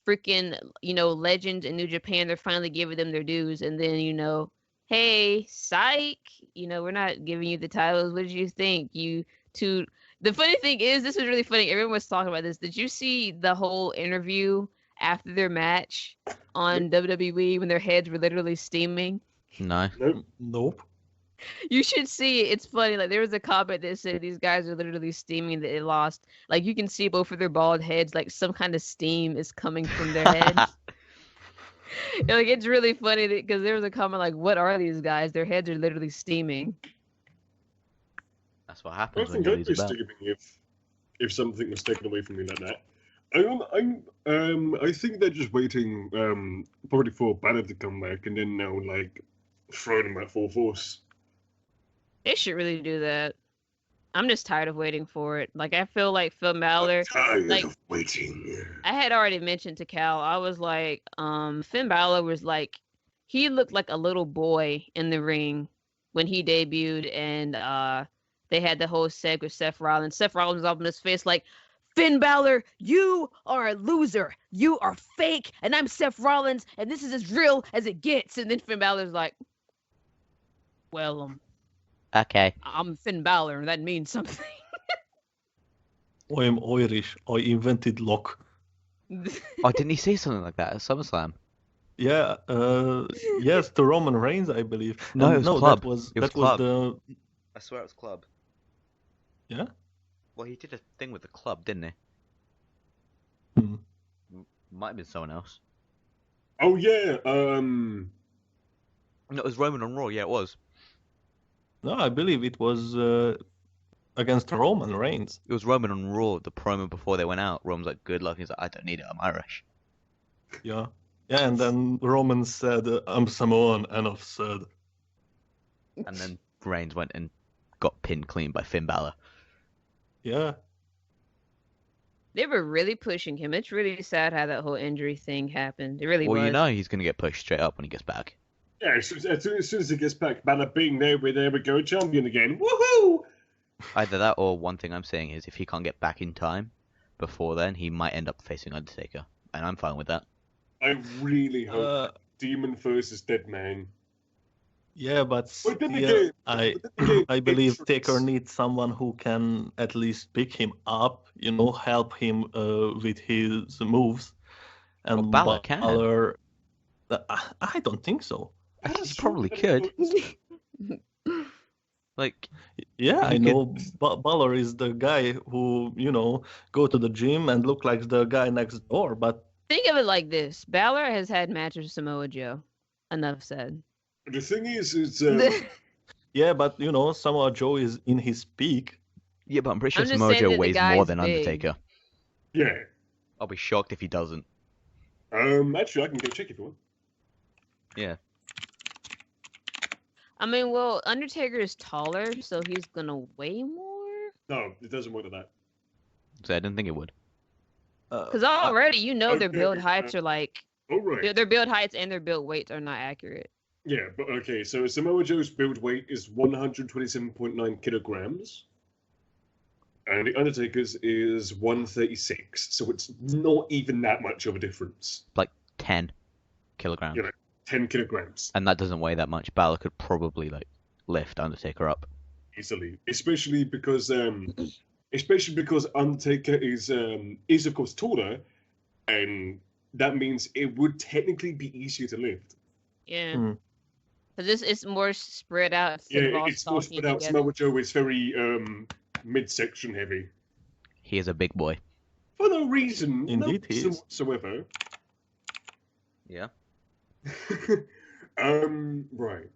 freaking, legends in New Japan. They're finally giving them their dues. And then, hey, psych, we're not giving you the titles. What did you think? The funny thing is, this was really funny. Everyone was talking about this. Did you see the whole interview after their match on WWE when their heads were literally steaming? No. Nope. You should see it. It's funny. Like, there was a comment that said these guys are literally steaming that they lost. Like, you can see both of their bald heads, like some kind of steam is coming from their heads. Like, it's really funny because there was a comment like, what are these guys? Their heads are literally steaming. That's what happens I when think you I'd lose be a belt. steaming if something was taken away from me like that. I think they're just waiting, probably for Balor to come back, and then now like throw them at full force. They should really do that. I'm just tired of waiting for it. Like, I feel like Finn Balor. Tired of waiting. I had already mentioned to Cal. I was like, Finn Balor was like, he looked like a little boy in the ring when he debuted, and they had the whole seg with Seth Rollins. Seth Rollins was up in his face like, Finn Balor, you are a loser. You are fake, and I'm Seth Rollins, and this is as real as it gets. And then Finn Balor's like, well, okay, I'm Finn Balor, and that means something. I'm Irish. I invented lock. Oh, didn't he say something like that at SummerSlam? Yeah, yes, to Roman Reigns, I believe. No, it was Club. That was Club. the. I swear it was Club. Yeah. Well, he did a thing with the Club, didn't he? Hmm. Might have been someone else. Oh yeah. No, it was Roman on Raw. Yeah, it was. No, I believe it was against Roman Reigns. It was Roman on Raw. The promo before they went out. Roman's like, "Good luck." He's like, "I don't need it. I'm Irish." Yeah. Yeah, and then Roman said, I'm Samoan, enough said. And then Reigns went and got pinned clean by Finn Balor. Yeah. They were really pushing him. It's really sad how that whole injury thing happened. It really was. Well, you know he's going to get pushed straight up when he gets back. Yeah, as soon as he gets back, Balor being there we go, champion again. Woohoo! Either that or one thing I'm saying is if he can't get back in time before then, he might end up facing Undertaker. And I'm fine with that. I really hope Demon versus Dead Man. Yeah, but still, I believe Taker needs someone who can at least pick him up, help him with his moves. And Balor can. I don't think so. He probably could. Like, yeah, I know Balor is the guy who, go to the gym and look like the guy next door, but think of it like this. Balor has had matches with Samoa Joe. Enough said. The thing is yeah, but Samoa Joe is in his peak. Yeah, but I'm pretty sure Samoa Joe weighs more than Undertaker. Yeah. I'll be shocked if he doesn't. Actually, I can go check if you want. Yeah. I mean, well, Undertaker is taller, so he's gonna weigh more. No, it doesn't work like that. So I didn't think it would. Because already, their build heights are like. Oh, right. Their build heights and their build weights are not accurate. Yeah, but okay, so Samoa Joe's build weight is 127.9 kilograms. And the Undertaker's is 136, so it's not even that much of a difference. Like 10 kilograms. 10 kilograms. And that doesn't weigh that much. Balor could probably lift Undertaker up. Easily. Especially because Undertaker is of course taller, and that means it would technically be easier to lift. Yeah. Because it's more spread out. Yeah, it's more spread out. Samoa Joe is very midsection heavy. He is a big boy. For no reason. Indeed, he is. Whatsoever. Yeah. Right.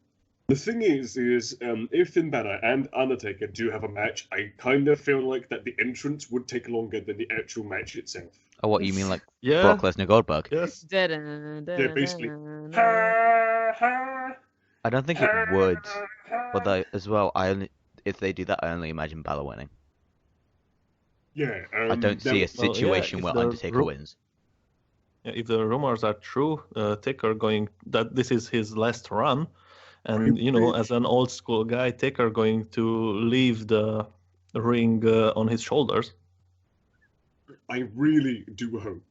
The thing is if Finn Balor and Undertaker do have a match, I kind of feel like that the entrance would take longer than the actual match itself. Oh, what you mean, like Brock Lesnar Goldberg? Yes. Yeah, basically. I don't think it would, but as well, if they do that, I only imagine Balor winning. Yeah. I don't see a situation where Undertaker wins. Yeah, if the rumors are true, Taker that this is his last run, and as an old school guy, Taker going to leave the ring on his shoulders. I really do hope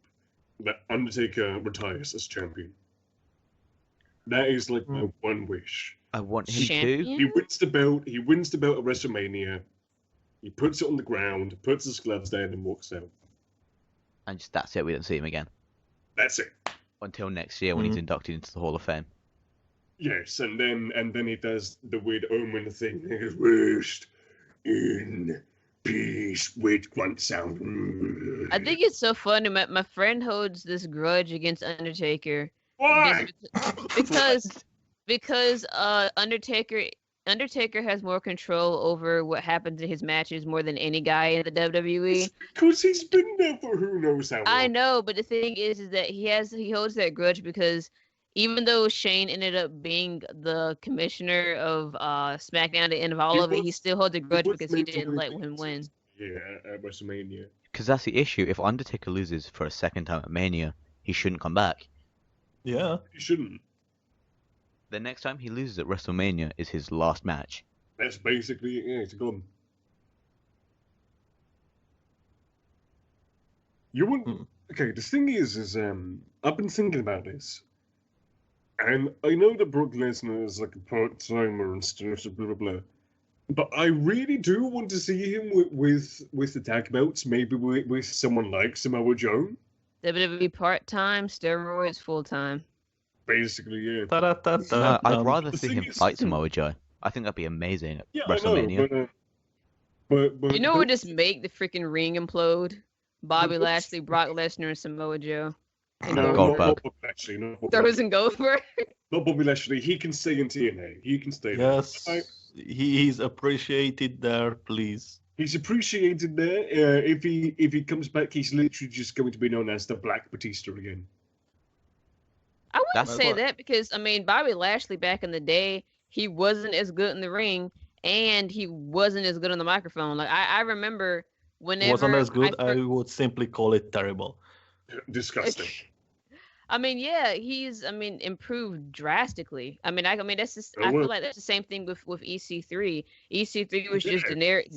that Undertaker retires as champion. That is like my one wish. I want him to. He wins the belt. He wins the belt at WrestleMania. He puts it on the ground, puts his gloves down, and walks out. And just that's it. We don't see him again. That's it. Until next year when he's inducted into the Hall of Fame. Yes, and then he does the weird omen thing. He goes, "Rest in peace with one sound." I think it's so funny. My friend holds this grudge against Undertaker. Why? Because Undertaker Undertaker has more control over what happens in his matches more than any guy in the WWE. Because he's been there for who knows how long. I know, but the thing is that he holds that grudge because even though Shane ended up being the commissioner of SmackDown at the end of all of it, he still holds a grudge because he didn't let him win. Yeah, at WrestleMania. Because that's the issue. If Undertaker loses for a second time at Mania, he shouldn't come back. Yeah. He shouldn't. The next time he loses at WrestleMania is his last match. That's basically it. Yeah, it's gone. You wouldn't. Okay, the thing is I've been thinking about this, and I know that Brock Lesnar is like a part-timer and stuff, so blah blah blah. But I really do want to see him with the tag belts, maybe with someone like Samoa Joe. WWE part-time, steroids full-time. Basically, yeah. No, I'd rather see him fight Samoa Joe. I think that'd be amazing at WrestleMania. I know, but you know what would just make the freaking ring implode? Bobby Lashley, Brock Lesnar, and Samoa Joe. Goldberg. Not Lashley, Throws and Goldberg. Not Bobby Lashley. He can stay in TNA. He can stay there. Yes, he's appreciated there, please. He's appreciated there. If he comes back, he's literally just going to be known as the Black Batista again. I wouldn't say that because, I mean, Bobby Lashley back in the day, he wasn't as good in the ring and he wasn't as good on the microphone. Like, I remember whenever... Wasn't as good, I would simply call it terrible. Disgusting. I mean, yeah, he's, improved drastically. I that's just, I feel like that's the same thing with EC3. EC3 was just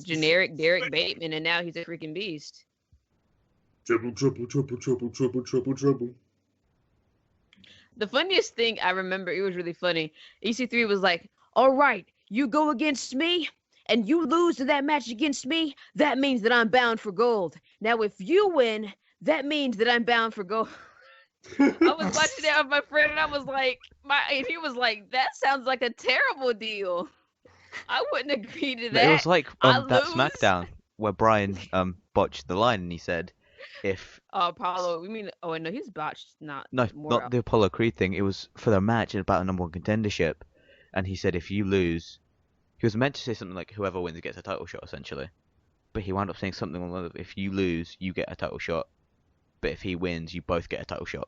generic Derek Bateman, and now he's a freaking beast. Triple. The funniest thing I remember, it was really funny. EC3 was like, all right, you go against me and you lose to that match against me. That means that I'm bound for gold. Now, if you win, that means that I'm bound for gold. I was watching that with my friend and I was like, he was like, that sounds like a terrible deal. I wouldn't agree to that. It was like that SmackDown where Brian botched the line and he said, if Apollo, we mean, oh no, he's botched, not the Apollo Creed thing. It was for their match about a #1 contendership, and he said if you lose, he was meant to say something like whoever wins gets a title shot essentially, but he wound up saying something like if you lose, you get a title shot, but if he wins, you both get a title shot.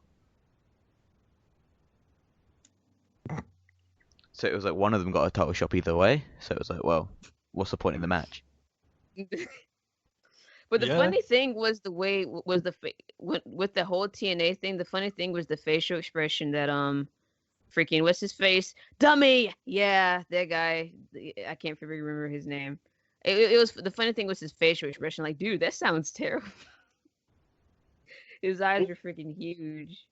So it was like one of them got a title shot either way. So it was like, well, what's the point in the match? But the funny thing was with the whole TNA thing. The funny thing was the facial expression that freaking what's his face, dummy, yeah, that guy. I can't remember his name. It was the funny thing was his facial expression. Like, dude, that sounds terrible. His eyes are freaking huge.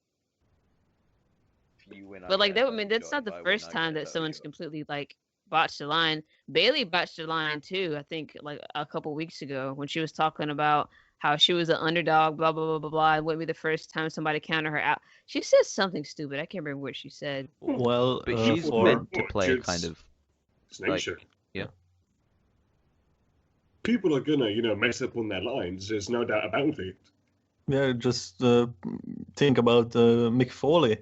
But like that, that's not the first time that someone's completely like botched the line. Bayley botched the line too, I think like a couple weeks ago when she was talking about how she was an underdog, blah blah blah blah blah. It wouldn't be the first time somebody counted her out. She said something stupid. I can't remember what she said. Well, but she's meant to play a kind of like, yeah. People are gonna, mess up on their lines. There's no doubt about it. Yeah, just think about Mick Foley.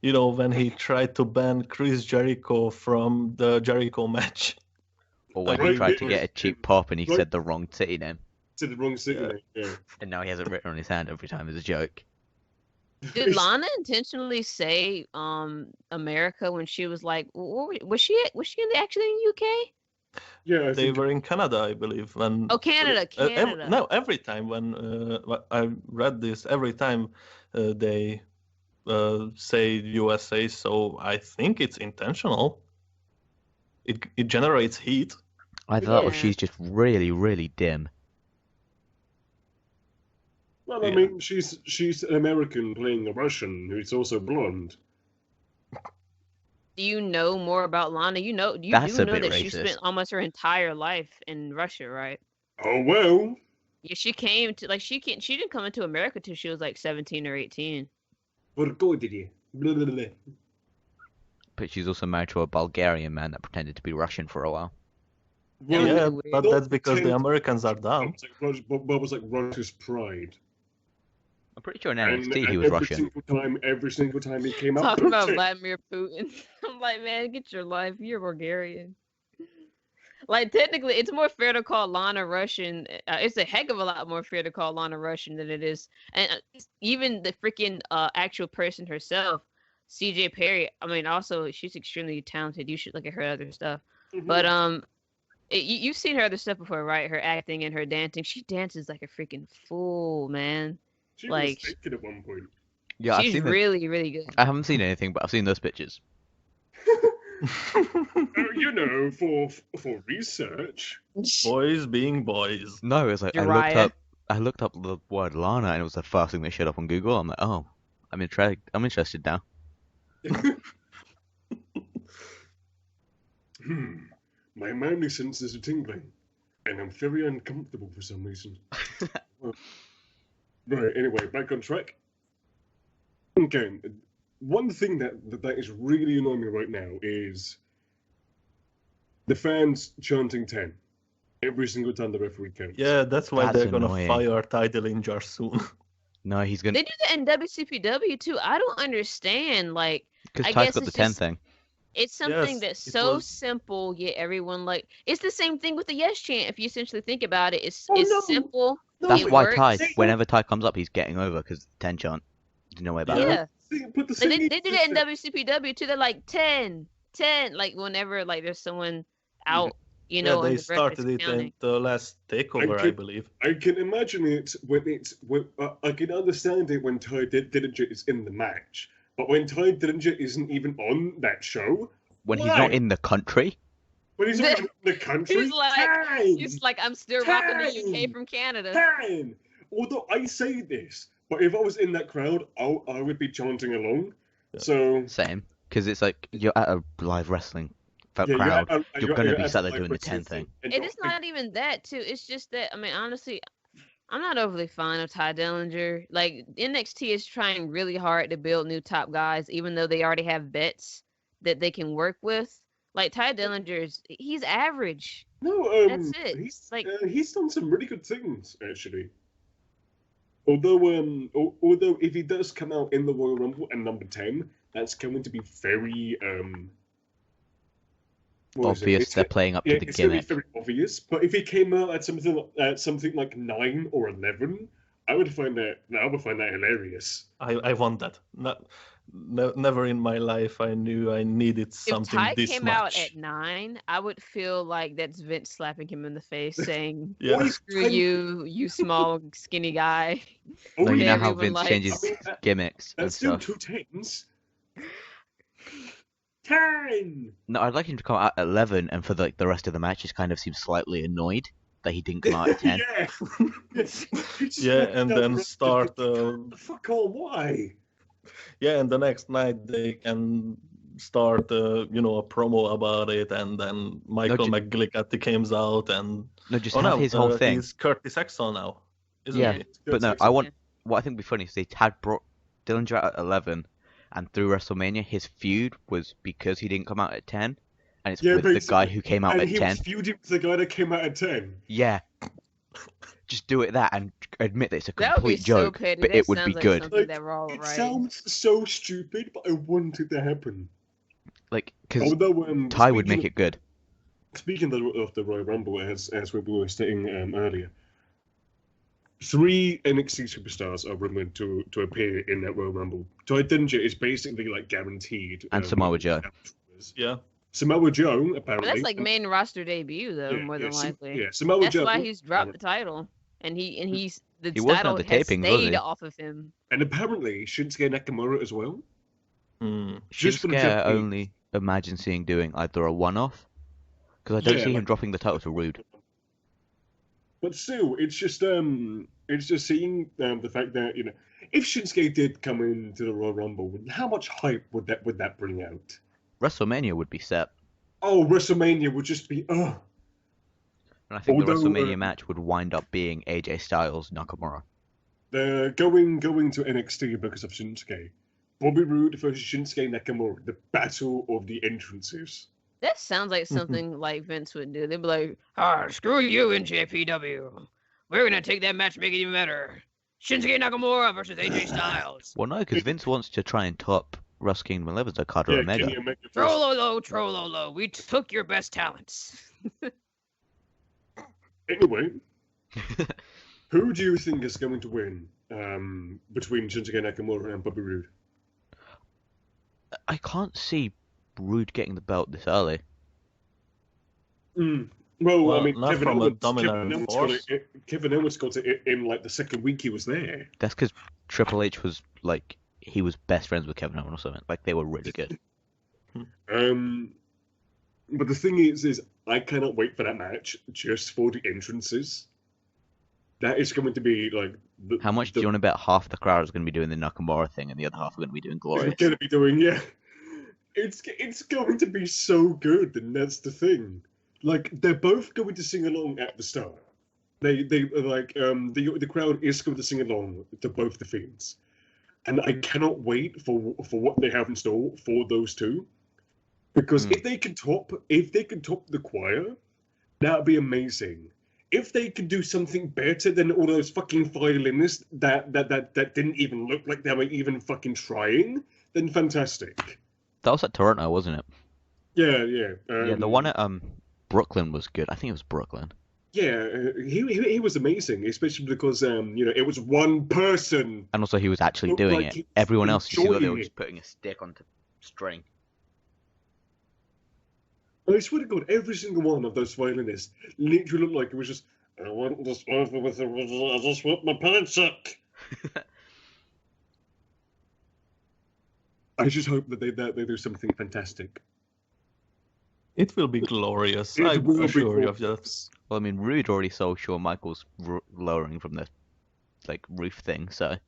When he tried to ban Chris Jericho from the Jericho match. Or when he tried to get a cheap pop and he said the wrong city name. Said the wrong city name, yeah. And now he has it written on his hand every time as a joke. Did Lana intentionally say America when she was like, was she actually in the UK? Yeah, they were in Canada, I believe. Canada. Every time when I read this, every time they say USA, so I think it's intentional. It generates heat. Either that or she's just really, really dim. Well, I mean, she's an American playing a Russian who's also blonde. Do you know more about Lana? You know that she spent almost her entire life in Russia, right? Oh well. Yeah, she came to she didn't come into America till she was like 17 or 18. But she's also married to a Bulgarian man that pretended to be Russian for a while. Well, yeah, but that's because the Americans are dumb. Bob was like Russia's pride. I'm pretty sure in NXT he was Russian. Every single time he came out. Talking about Vladimir Putin. I'm like, man, get your life. You're Bulgarian. Like technically, it's more fair to call Lana Russian. It's a heck of a lot more fair to call Lana Russian than it is, and even the freaking actual person herself, CJ Perry. I mean, also she's extremely talented. You should look at her other stuff. But you've seen her other stuff before, right? Her acting and her dancing. She dances like a freaking fool, man. She like was naked at one point. Yeah, she's really, really good. I haven't seen anything, but I've seen those pictures. You know, for research. Boys being boys. No, it's like I looked up the word Lana, and it was the first thing that showed up on Google. I'm like, oh, I'm interested now. My manly senses are tingling, and I'm very uncomfortable for some reason. Right, anyway, back on track. Okay, one thing that is really annoying me right now is the fans chanting 10 every single time the referee counts. Yeah, that's why they're annoying. Gonna fire Ty Dillinger soon. No, he's gonna. They do that in WCPW too. I don't understand. Like, because I Ty's guess got the it's 10 just, thing. It's something Yes, that's it so was- simple, yet everyone like. It's the same thing with the yes chant. If you essentially think about it, it's Oh, it's no. simple. No, That's it why works. Ty, whenever Ty comes up, he's getting over because 10 chant. There's no way about it. Yeah. But the Like, thing they is do that in that- WCPW too. They're like 10, like whenever like there's someone out, you yeah, know, they and the ref is started it counting. in the last takeover, I believe. I can imagine it when I can understand it when Ty Dillinger is in the match, but when Ty Dillinger isn't even on that show, When he's why? not in the country, When he's not in the country, He's like, I'm still rocking the UK Time. from Canada. Time. Although I say this, but if I was in that crowd, I would be chanting along. Yeah. So same. Because it's like you're at a live wrestling yeah, crowd. You're going to be at sat there the doing the live 10 wrestling thing. and It is not even that too. It's just that, I mean, honestly, I'm not overly fond of Ty Dillinger. Like, NXT is trying really hard to build new top guys, even though they already have vets that they can work with. Like, Ty Dillinger's, he's average. No, That's it. He's done some really good things actually. Although if he does come out in the Royal Rumble and number 10, that's going to be very Obvious they're playing up to the it's going to be gimmick. very obvious. But if he came out at something like 9 or 11, I would find that hilarious. I want that. Never in my life I knew I needed something If Ty this came much. out at 9, I would feel like that's Vince slapping him in the face, saying, Yeah. "Screw you, you small, skinny guy." No, you know how everyone Vince likes- changes gimmicks and That's still stuff. 2 10s. 10. No, I'd like him to come out at 11 and for the rest of the match just kind of seem slightly annoyed that he didn't come out at 10. Yeah. Yeah, and then start. Fuck all, why? Yeah, and the next night they can start, a promo about it, and then Michael McGillicuddy comes out and. No, just have his whole thing. He's Curtis Axel now, isn't Yeah. he? But no, what I think would be funny is they had brought Dillinger out at 11, and through WrestleMania, his feud was because he didn't come out at 10, and it's with the guy who came out and at he 10. was feuding with the guy that came out at 10. Yeah. Just do it that and admit that it's a That would be complete so joke, petty. but That it would be sounds like good. something that Raw would It write. sounds so stupid, but I want it to happen. Like, because Although, Ty would make it good. Speaking of the Royal Rumble, as we were stating earlier, 3 NXT superstars are rumored to appear in that Royal Rumble. Ty Dillinger is basically like guaranteed. And Samoa Joe. Yeah. Samoa Joe, But apparently. that's like main roster debut though, more than likely. Yeah, Samoa That's Joe. why he's dropped the title, and the He wasn't title at the has tapings, was stayed he? off of him. And apparently Shinsuke Nakamura as well. Just for the Shinsuke, I Japanese. only imagine seeing doing either a one-off, because I don't Yeah, see him like- dropping the title to Rude. But still, it's just seeing the fact that if Shinsuke did come into the Royal Rumble, how much hype would that bring out? WrestleMania would be set, Oh, WrestleMania would just be and I think the Although, WrestleMania match would wind up being AJ Styles Nakamura. they're going to NXT because of Shinsuke. Bobby Roode versus Shinsuke Nakamura, the battle of the entrances. That sounds like something like Vince would do. They'd be like, screw you, NJPW. We're gonna take that match, make it even better. Shinsuke Nakamura versus AJ Styles. Well, no, because Vince wants to try and top Russ Kingdom 11's Okada Omega. Kenny Omega versus- Trollolo, Trollolo, we took your best talents. Anyway, who do you think is going to win between Shinsuke Nakamura and Bobby Roode? I can't see Roode getting the belt this early. Well, I mean, not from a dominant force. Kevin Owens got it in like the second week he was there. That's because Triple H was like, he was best friends with Kevin Owens or something. Like, they were really good. But the thing is I cannot wait for that match just for the entrances. That is going to be like. How much do you want to bet half the crowd is going to be doing the Nakamura thing and the other half are going to be doing Glorious? Going to be doing, yeah. It's going to be so good, and that's the thing. Like, they're both going to sing along at the start. They like the crowd is going to sing along to both the themes, and I cannot wait for what they have in store for those two, because if they can top the choir, that'd be amazing. If they could do something better than all those fucking violinists that didn't even look like they were even fucking trying, then fantastic. That was at Toronto, wasn't it? Yeah. Yeah, the one at Brooklyn was good. I think it was Brooklyn. Yeah, he was amazing, especially because it was one person, and also he was actually doing it. Everyone else, you see, they were just putting a stick onto string. I swear to God, every single one of those violinists literally looked like it was just, I want this over with I just want my pants up. I just hope that they do something fantastic. It will be glorious. I'm sure of that. Well, I mean, Roode already saw Shawn Michaels lowering from the roof thing, so.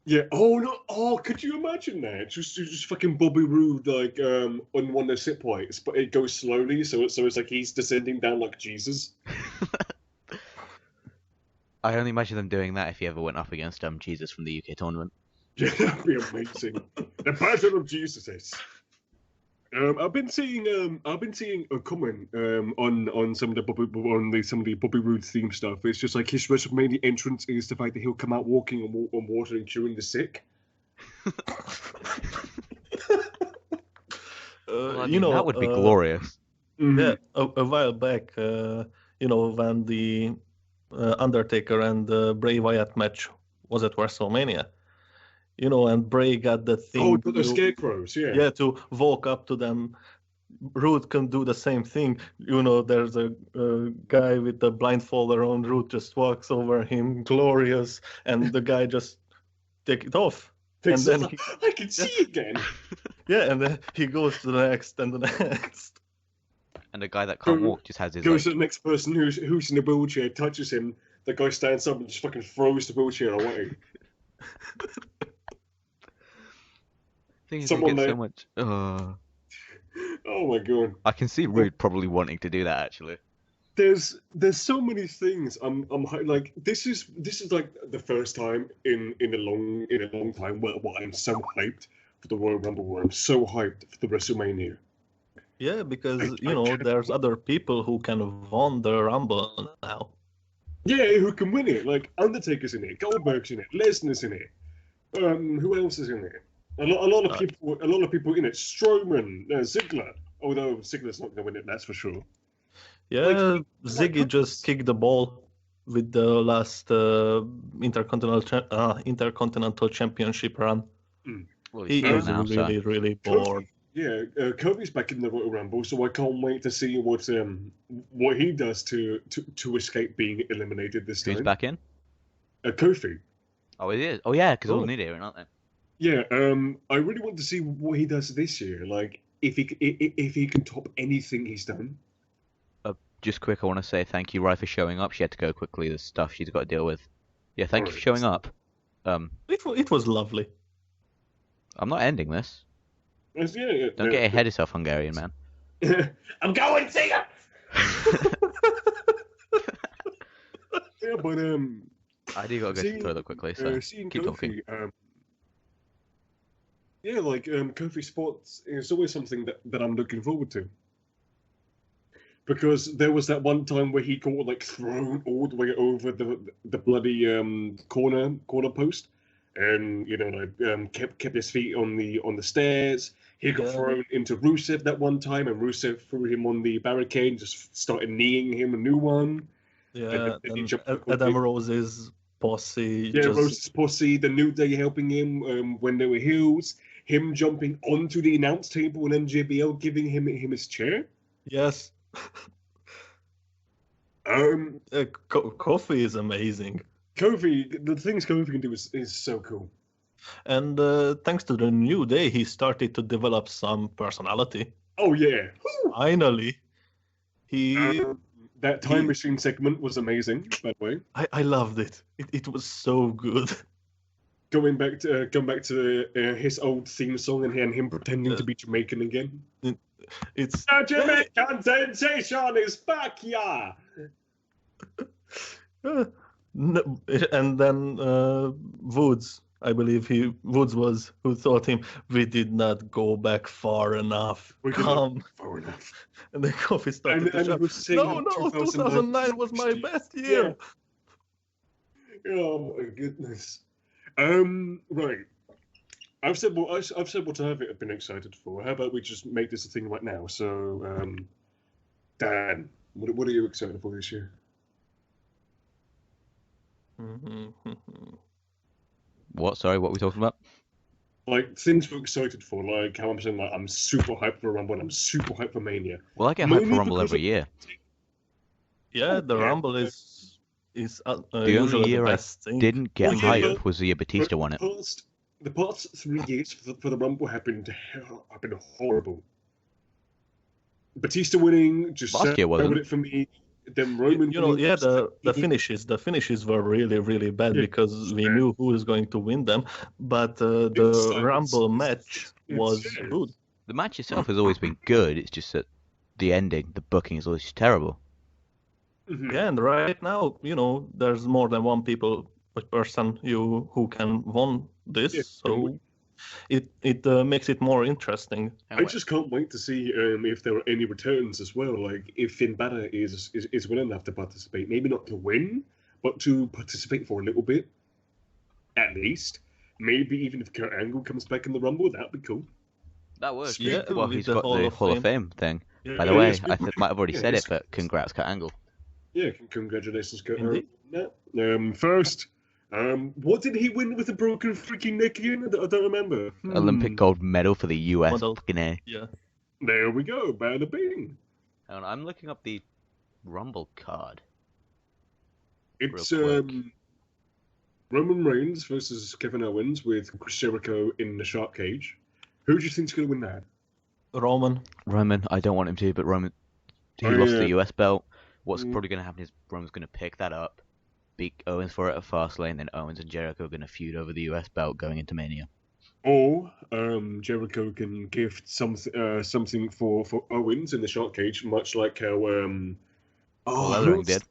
Yeah. Oh no. Oh, could you imagine that? Just fucking Bobby Roode on one of the sit points, but it goes slowly, so it's like he's descending down like Jesus. I only imagine them doing that if he ever went up against Jesus from the UK tournament. Yeah, that'd be amazing. The Battle of Jesus. I've been seeing a comment on some of the Bobby Roode theme stuff. It's just like his WrestleMania entrance is the fact that he'll come out walking on water and chewing the sick. That would be glorious. Yeah, a while back, when the Undertaker and Bray Wyatt match was at WrestleMania. And Bray got the thing. Oh, the scarecrows, yeah. Yeah, to walk up to them. Roode can do the same thing. There's a guy with the blindfold around. Roode just walks over him, glorious, and the guy just take it off. I can see again. Yeah, and then he goes to the next and the next. And the guy that can't walk just has his. Goes to the next person who's in the wheelchair, touches him. The guy stands up and just fucking throws the wheelchair away. Someone there. So much. Oh my God! I can see Roode probably wanting to do that actually. There's so many things. I'm like this is like the first time in a long time where I'm so hyped for the Royal Rumble. Where I'm so hyped for the WrestleMania. Yeah, because there's other people who can win the Rumble now. Yeah, who can win it? Like Undertaker's in it, Goldberg's in it, Lesnar's in it. Who else is in it? A lot of people in it. Strowman, Ziggler. Although Ziggler's not going to win it, that's for sure. Yeah, Ziggy just kicked the ball with the last Intercontinental Championship run. Well, he is really bored. Kofi's back in the Royal Rumble, so I can't wait to see what he does to escape being eliminated this time. Who's back in? Kofi. Oh, it is. Oh, yeah, because all New Day are in, aren't they? Yeah, I really want to see what he does this year. Like, if he can top anything he's done. Just quick, I want to say thank you, Rai, for showing up. She had to go quickly. There's stuff she's got to deal with. Yeah, thank you for showing up. It was lovely. I'm not ending this. Don't get ahead of yourself, Hungarian man. I'm going to you. Yeah, but I do gotta go to the toilet quickly, so keep talking. Yeah, like Kofi Sports is always something that I'm looking forward to. Because there was that one time where he got thrown all the way over the bloody corner post, and kept his feet on the stairs. He got thrown into Rusev that one time, and Rusev threw him on the barricade and just started kneeing him a new one. Yeah, and Adam Rose's posse. Yeah, Rose's posse, the New Day helping him when they were heels. Him jumping onto the announce table and NJBL giving him his chair. Yes. Kofi is amazing. Kofi, the things Kofi can do is so cool. And thanks to the New Day, he started to develop some personality. Oh yeah! Finally, that time machine segment was amazing. By the way, I loved it. It was so good. Going back to his old theme song and him pretending to be Jamaican again. It's Jamaican sensation is back, yeah. No, and then Woods, I believe Woods was who thought him. We did not go back far enough. Come. Far enough. And then Kofi started to shout, No, 2009 was my best year. Yeah. Oh my goodness. Right. I've said what I've been excited for. How about we just make this a thing right now? So, Dan, what are you excited for this year? What? Sorry, what are we talking about? Like things we're excited for, like how I'm saying, like I'm super hyped for Rumble and I'm super hyped for Mania. Well, I get hyped for Rumble every year. Yeah, the Rumble is the only year I didn't get hyped was the year Batista won it. The past 3 years for the Rumble have been horrible. Batista winning just last year wasn't it for me. Then Roman, the finishes were really, really bad because we knew who was going to win them. But the Rumble match was good. The match itself has always been good. It's just that the ending, the booking is always terrible. Yeah, and right now, there's more than one person who can win this, so it makes it more interesting. I just can't wait to see if there are any returns as well. Like if Finn Balor is willing enough to participate, maybe not to win, but to participate for a little bit, at least. Maybe even if Kurt Angle comes back in the Rumble, that'd be cool. That would. Yeah, well, he's got the Hall of Fame thing. Yeah, by the way, I might have already said it, but congrats, Kurt Angle. Yeah, congratulations, Kurt Angle. First. What did he win with a broken freaking neck again? I don't remember. Olympic gold medal for the US. Yeah. There we go. Bada bing. I'm looking up the Rumble card. It's Roman Reigns versus Kevin Owens with Chris Jericho in the shark cage. Who do you think's going to win that? Roman. I don't want him to, but Roman. He lost the US belt. What's probably going to happen is Roman's going to pick that up, beat Owens for it at Fastlane, then Owens and Jericho are going to feud over the US belt going into Mania. Or Jericho can gift something for Owens in the shark cage, much like how Paul Ellering did.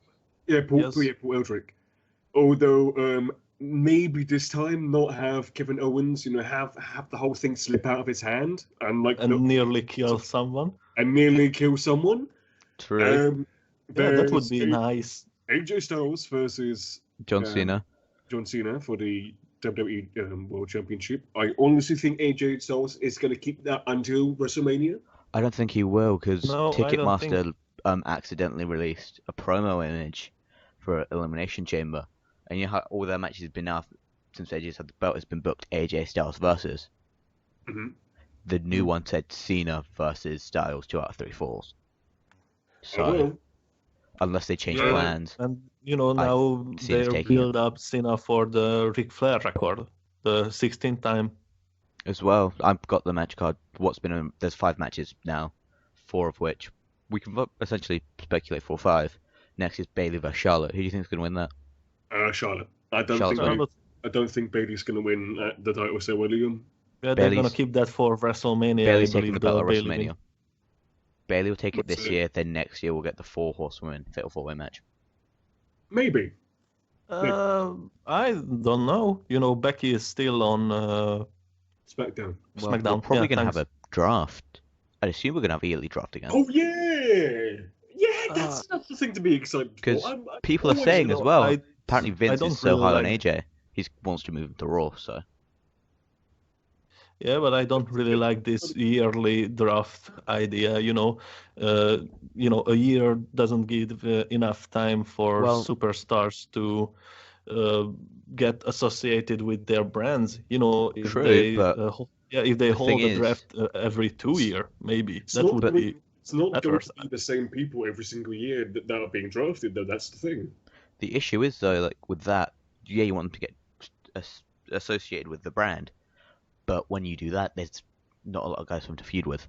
Yeah, Paul Eldrick. Although maybe this time not have Kevin Owens, have the whole thing slip out of his hand and nearly kill someone. True. That would be nice. AJ Styles versus John Cena for the WWE World Championship. I honestly think AJ Styles is going to keep that until WrestleMania. I don't think he will, because Ticketmaster accidentally released a promo image for Elimination Chamber, and you know how all their matches have been now since AJ's had the belt has been booked AJ Styles versus. The new one said Cena versus Styles 2 out of 3 falls. So. Unless they change plans. And, now they build up Cena for the Ric Flair record, the 16th time. As well, I've got the match card. There's 5 matches now, 4 of which we can essentially speculate 4 or 5. Next is Bayley versus Charlotte. Who do you think is going to win that? Charlotte. I don't think Bayley's going to win the title so William. Yeah, they're going to keep that for WrestleMania. Bayley's taking the belt at WrestleMania. Bayley will take it this year, then next year we'll get the 4 horsewomen Fatal 4-Way match. Maybe. I don't know. Becky is still on SmackDown. Well, we're probably going to have a draft. I'd assume we're going to have a yearly draft again. Oh, yeah! Yeah, that's the thing to be excited for. Because people are saying as well, apparently Vince is so high on AJ, he wants to move him to Raw, so... Yeah, but I don't really like this yearly draft idea. A year doesn't give enough time for superstars to get associated with their brands. If True, they but if they the thing hold a is, draft every 2 year, maybe It's that not would going. be It's not better. going to be the same people every single year that are being drafted, though. That's the thing. the issue is though, like with that, yeah, you want them to get associated with the brand, but when you do that, there's not a lot of guys for them to feud with.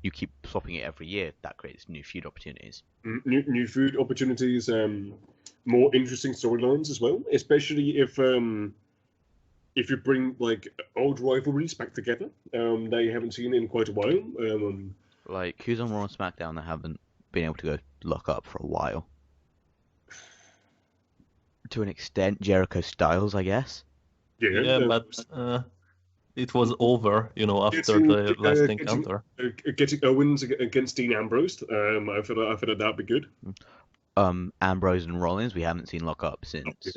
You keep swapping it every year, that creates new feud opportunities. New food opportunities, more interesting storylines as well, especially if you bring like old rivalries back together. They haven't seen in quite a while. Like who's on Raw and SmackDown that haven't been able to go lock up for a while? To an extent, Jericho Styles, I guess. Yeah, but it was over, after the last encounter. Getting Owens against Dean Ambrose, I feel like that'd be good. Ambrose and Rollins, we haven't seen lock up since.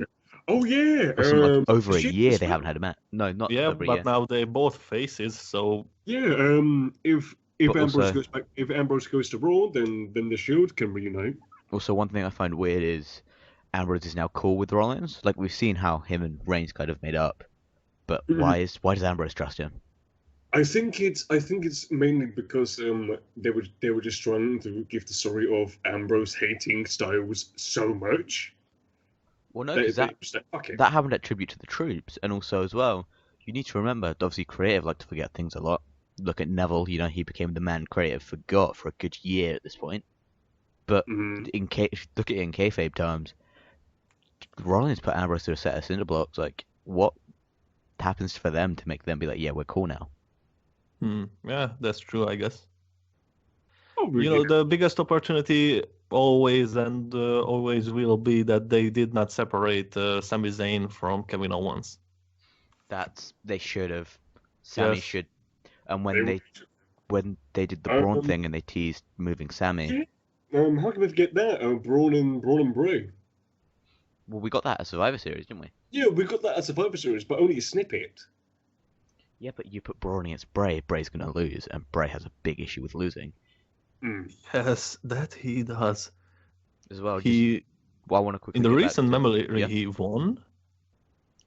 Oh yeah, like over a year they haven't had a match. No, not yeah, over a but year. now they're both faces, so yeah. If Ambrose also, goes back, if Ambrose goes to Raw, then the Shield can reunite. Also, one thing I find weird is Ambrose is now cool with Rollins. Like we've seen how him and Reigns kind of made up, but why does Ambrose trust him? I think it's mainly because they were just trying to give the story of Ambrose hating Styles so much. Well, no, because that happened at Tribute to the Troops, and also as well, you need to remember, obviously, creative like to forget things a lot. Look at Neville, he became the man creative forgot for a good year at this point. But look at it in kayfabe terms, Rollins put Ambrose through a set of cinder blocks. Like, what happens for them to make them be like, yeah, we're cool now? Yeah, that's true, I guess. Oh, really? The biggest opportunity always and always will be that they did not separate Sami Zayn from Kevin Owens. They should have. Sami should. And when they did the Braun thing and they teased moving Sami. Yeah. How can we forget that? Braun and Bray. Well, we got that at Survivor Series, didn't we? Yeah, we got that at Survivor Series, but only a snippet. Yeah, but you put Braun against Bray, Bray's going to lose, and Bray has a big issue with losing. Yes, that he does. As well, in the recent memory, he won.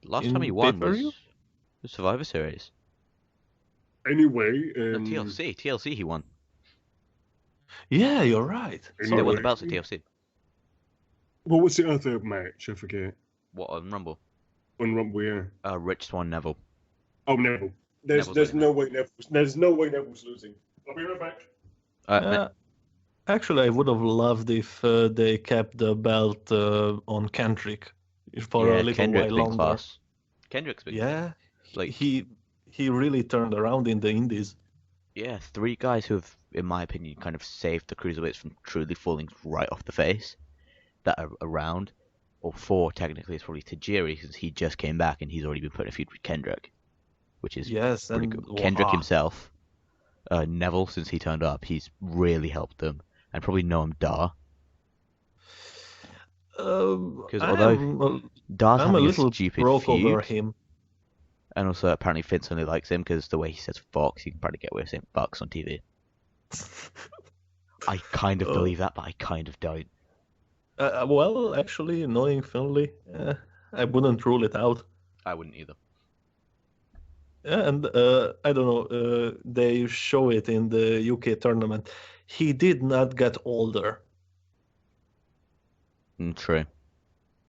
Last time he won was the Survivor Series. Anyway, TLC he won. Yeah, you're right. So they won the belts at TLC. What was the other match? I forget. What, on Rumble? On Rumble, yeah. Rich Swann Neville. Oh, Neville. There's no way Neville's losing. I'll be right back. Actually, I would have loved if they kept the belt on Kendrick for a little while longer. Class. Kendrick's big. Yeah, like he really turned around in the Indies. Yeah, 3 guys who have, in my opinion, kind of saved the cruiserweights from truly falling right off the face that are around. Or 4, technically, it's probably Tajiri, since he just came back and he's already been put in a feud with Kendrick, which is pretty good. Kendrick himself, Neville, since he turned up, he's really helped them, and probably Noam Dar. Because although Dar's having a stupid broke feud, over him. And also apparently Vince only likes him because the way he says Fox, you can probably get away with saying Bucks on TV. I kind of believe that, but I kind of don't. Well, actually, knowing Finley, I wouldn't rule it out. I wouldn't either. Yeah, and I don't know, they show it in the UK tournament. He did not get older. True.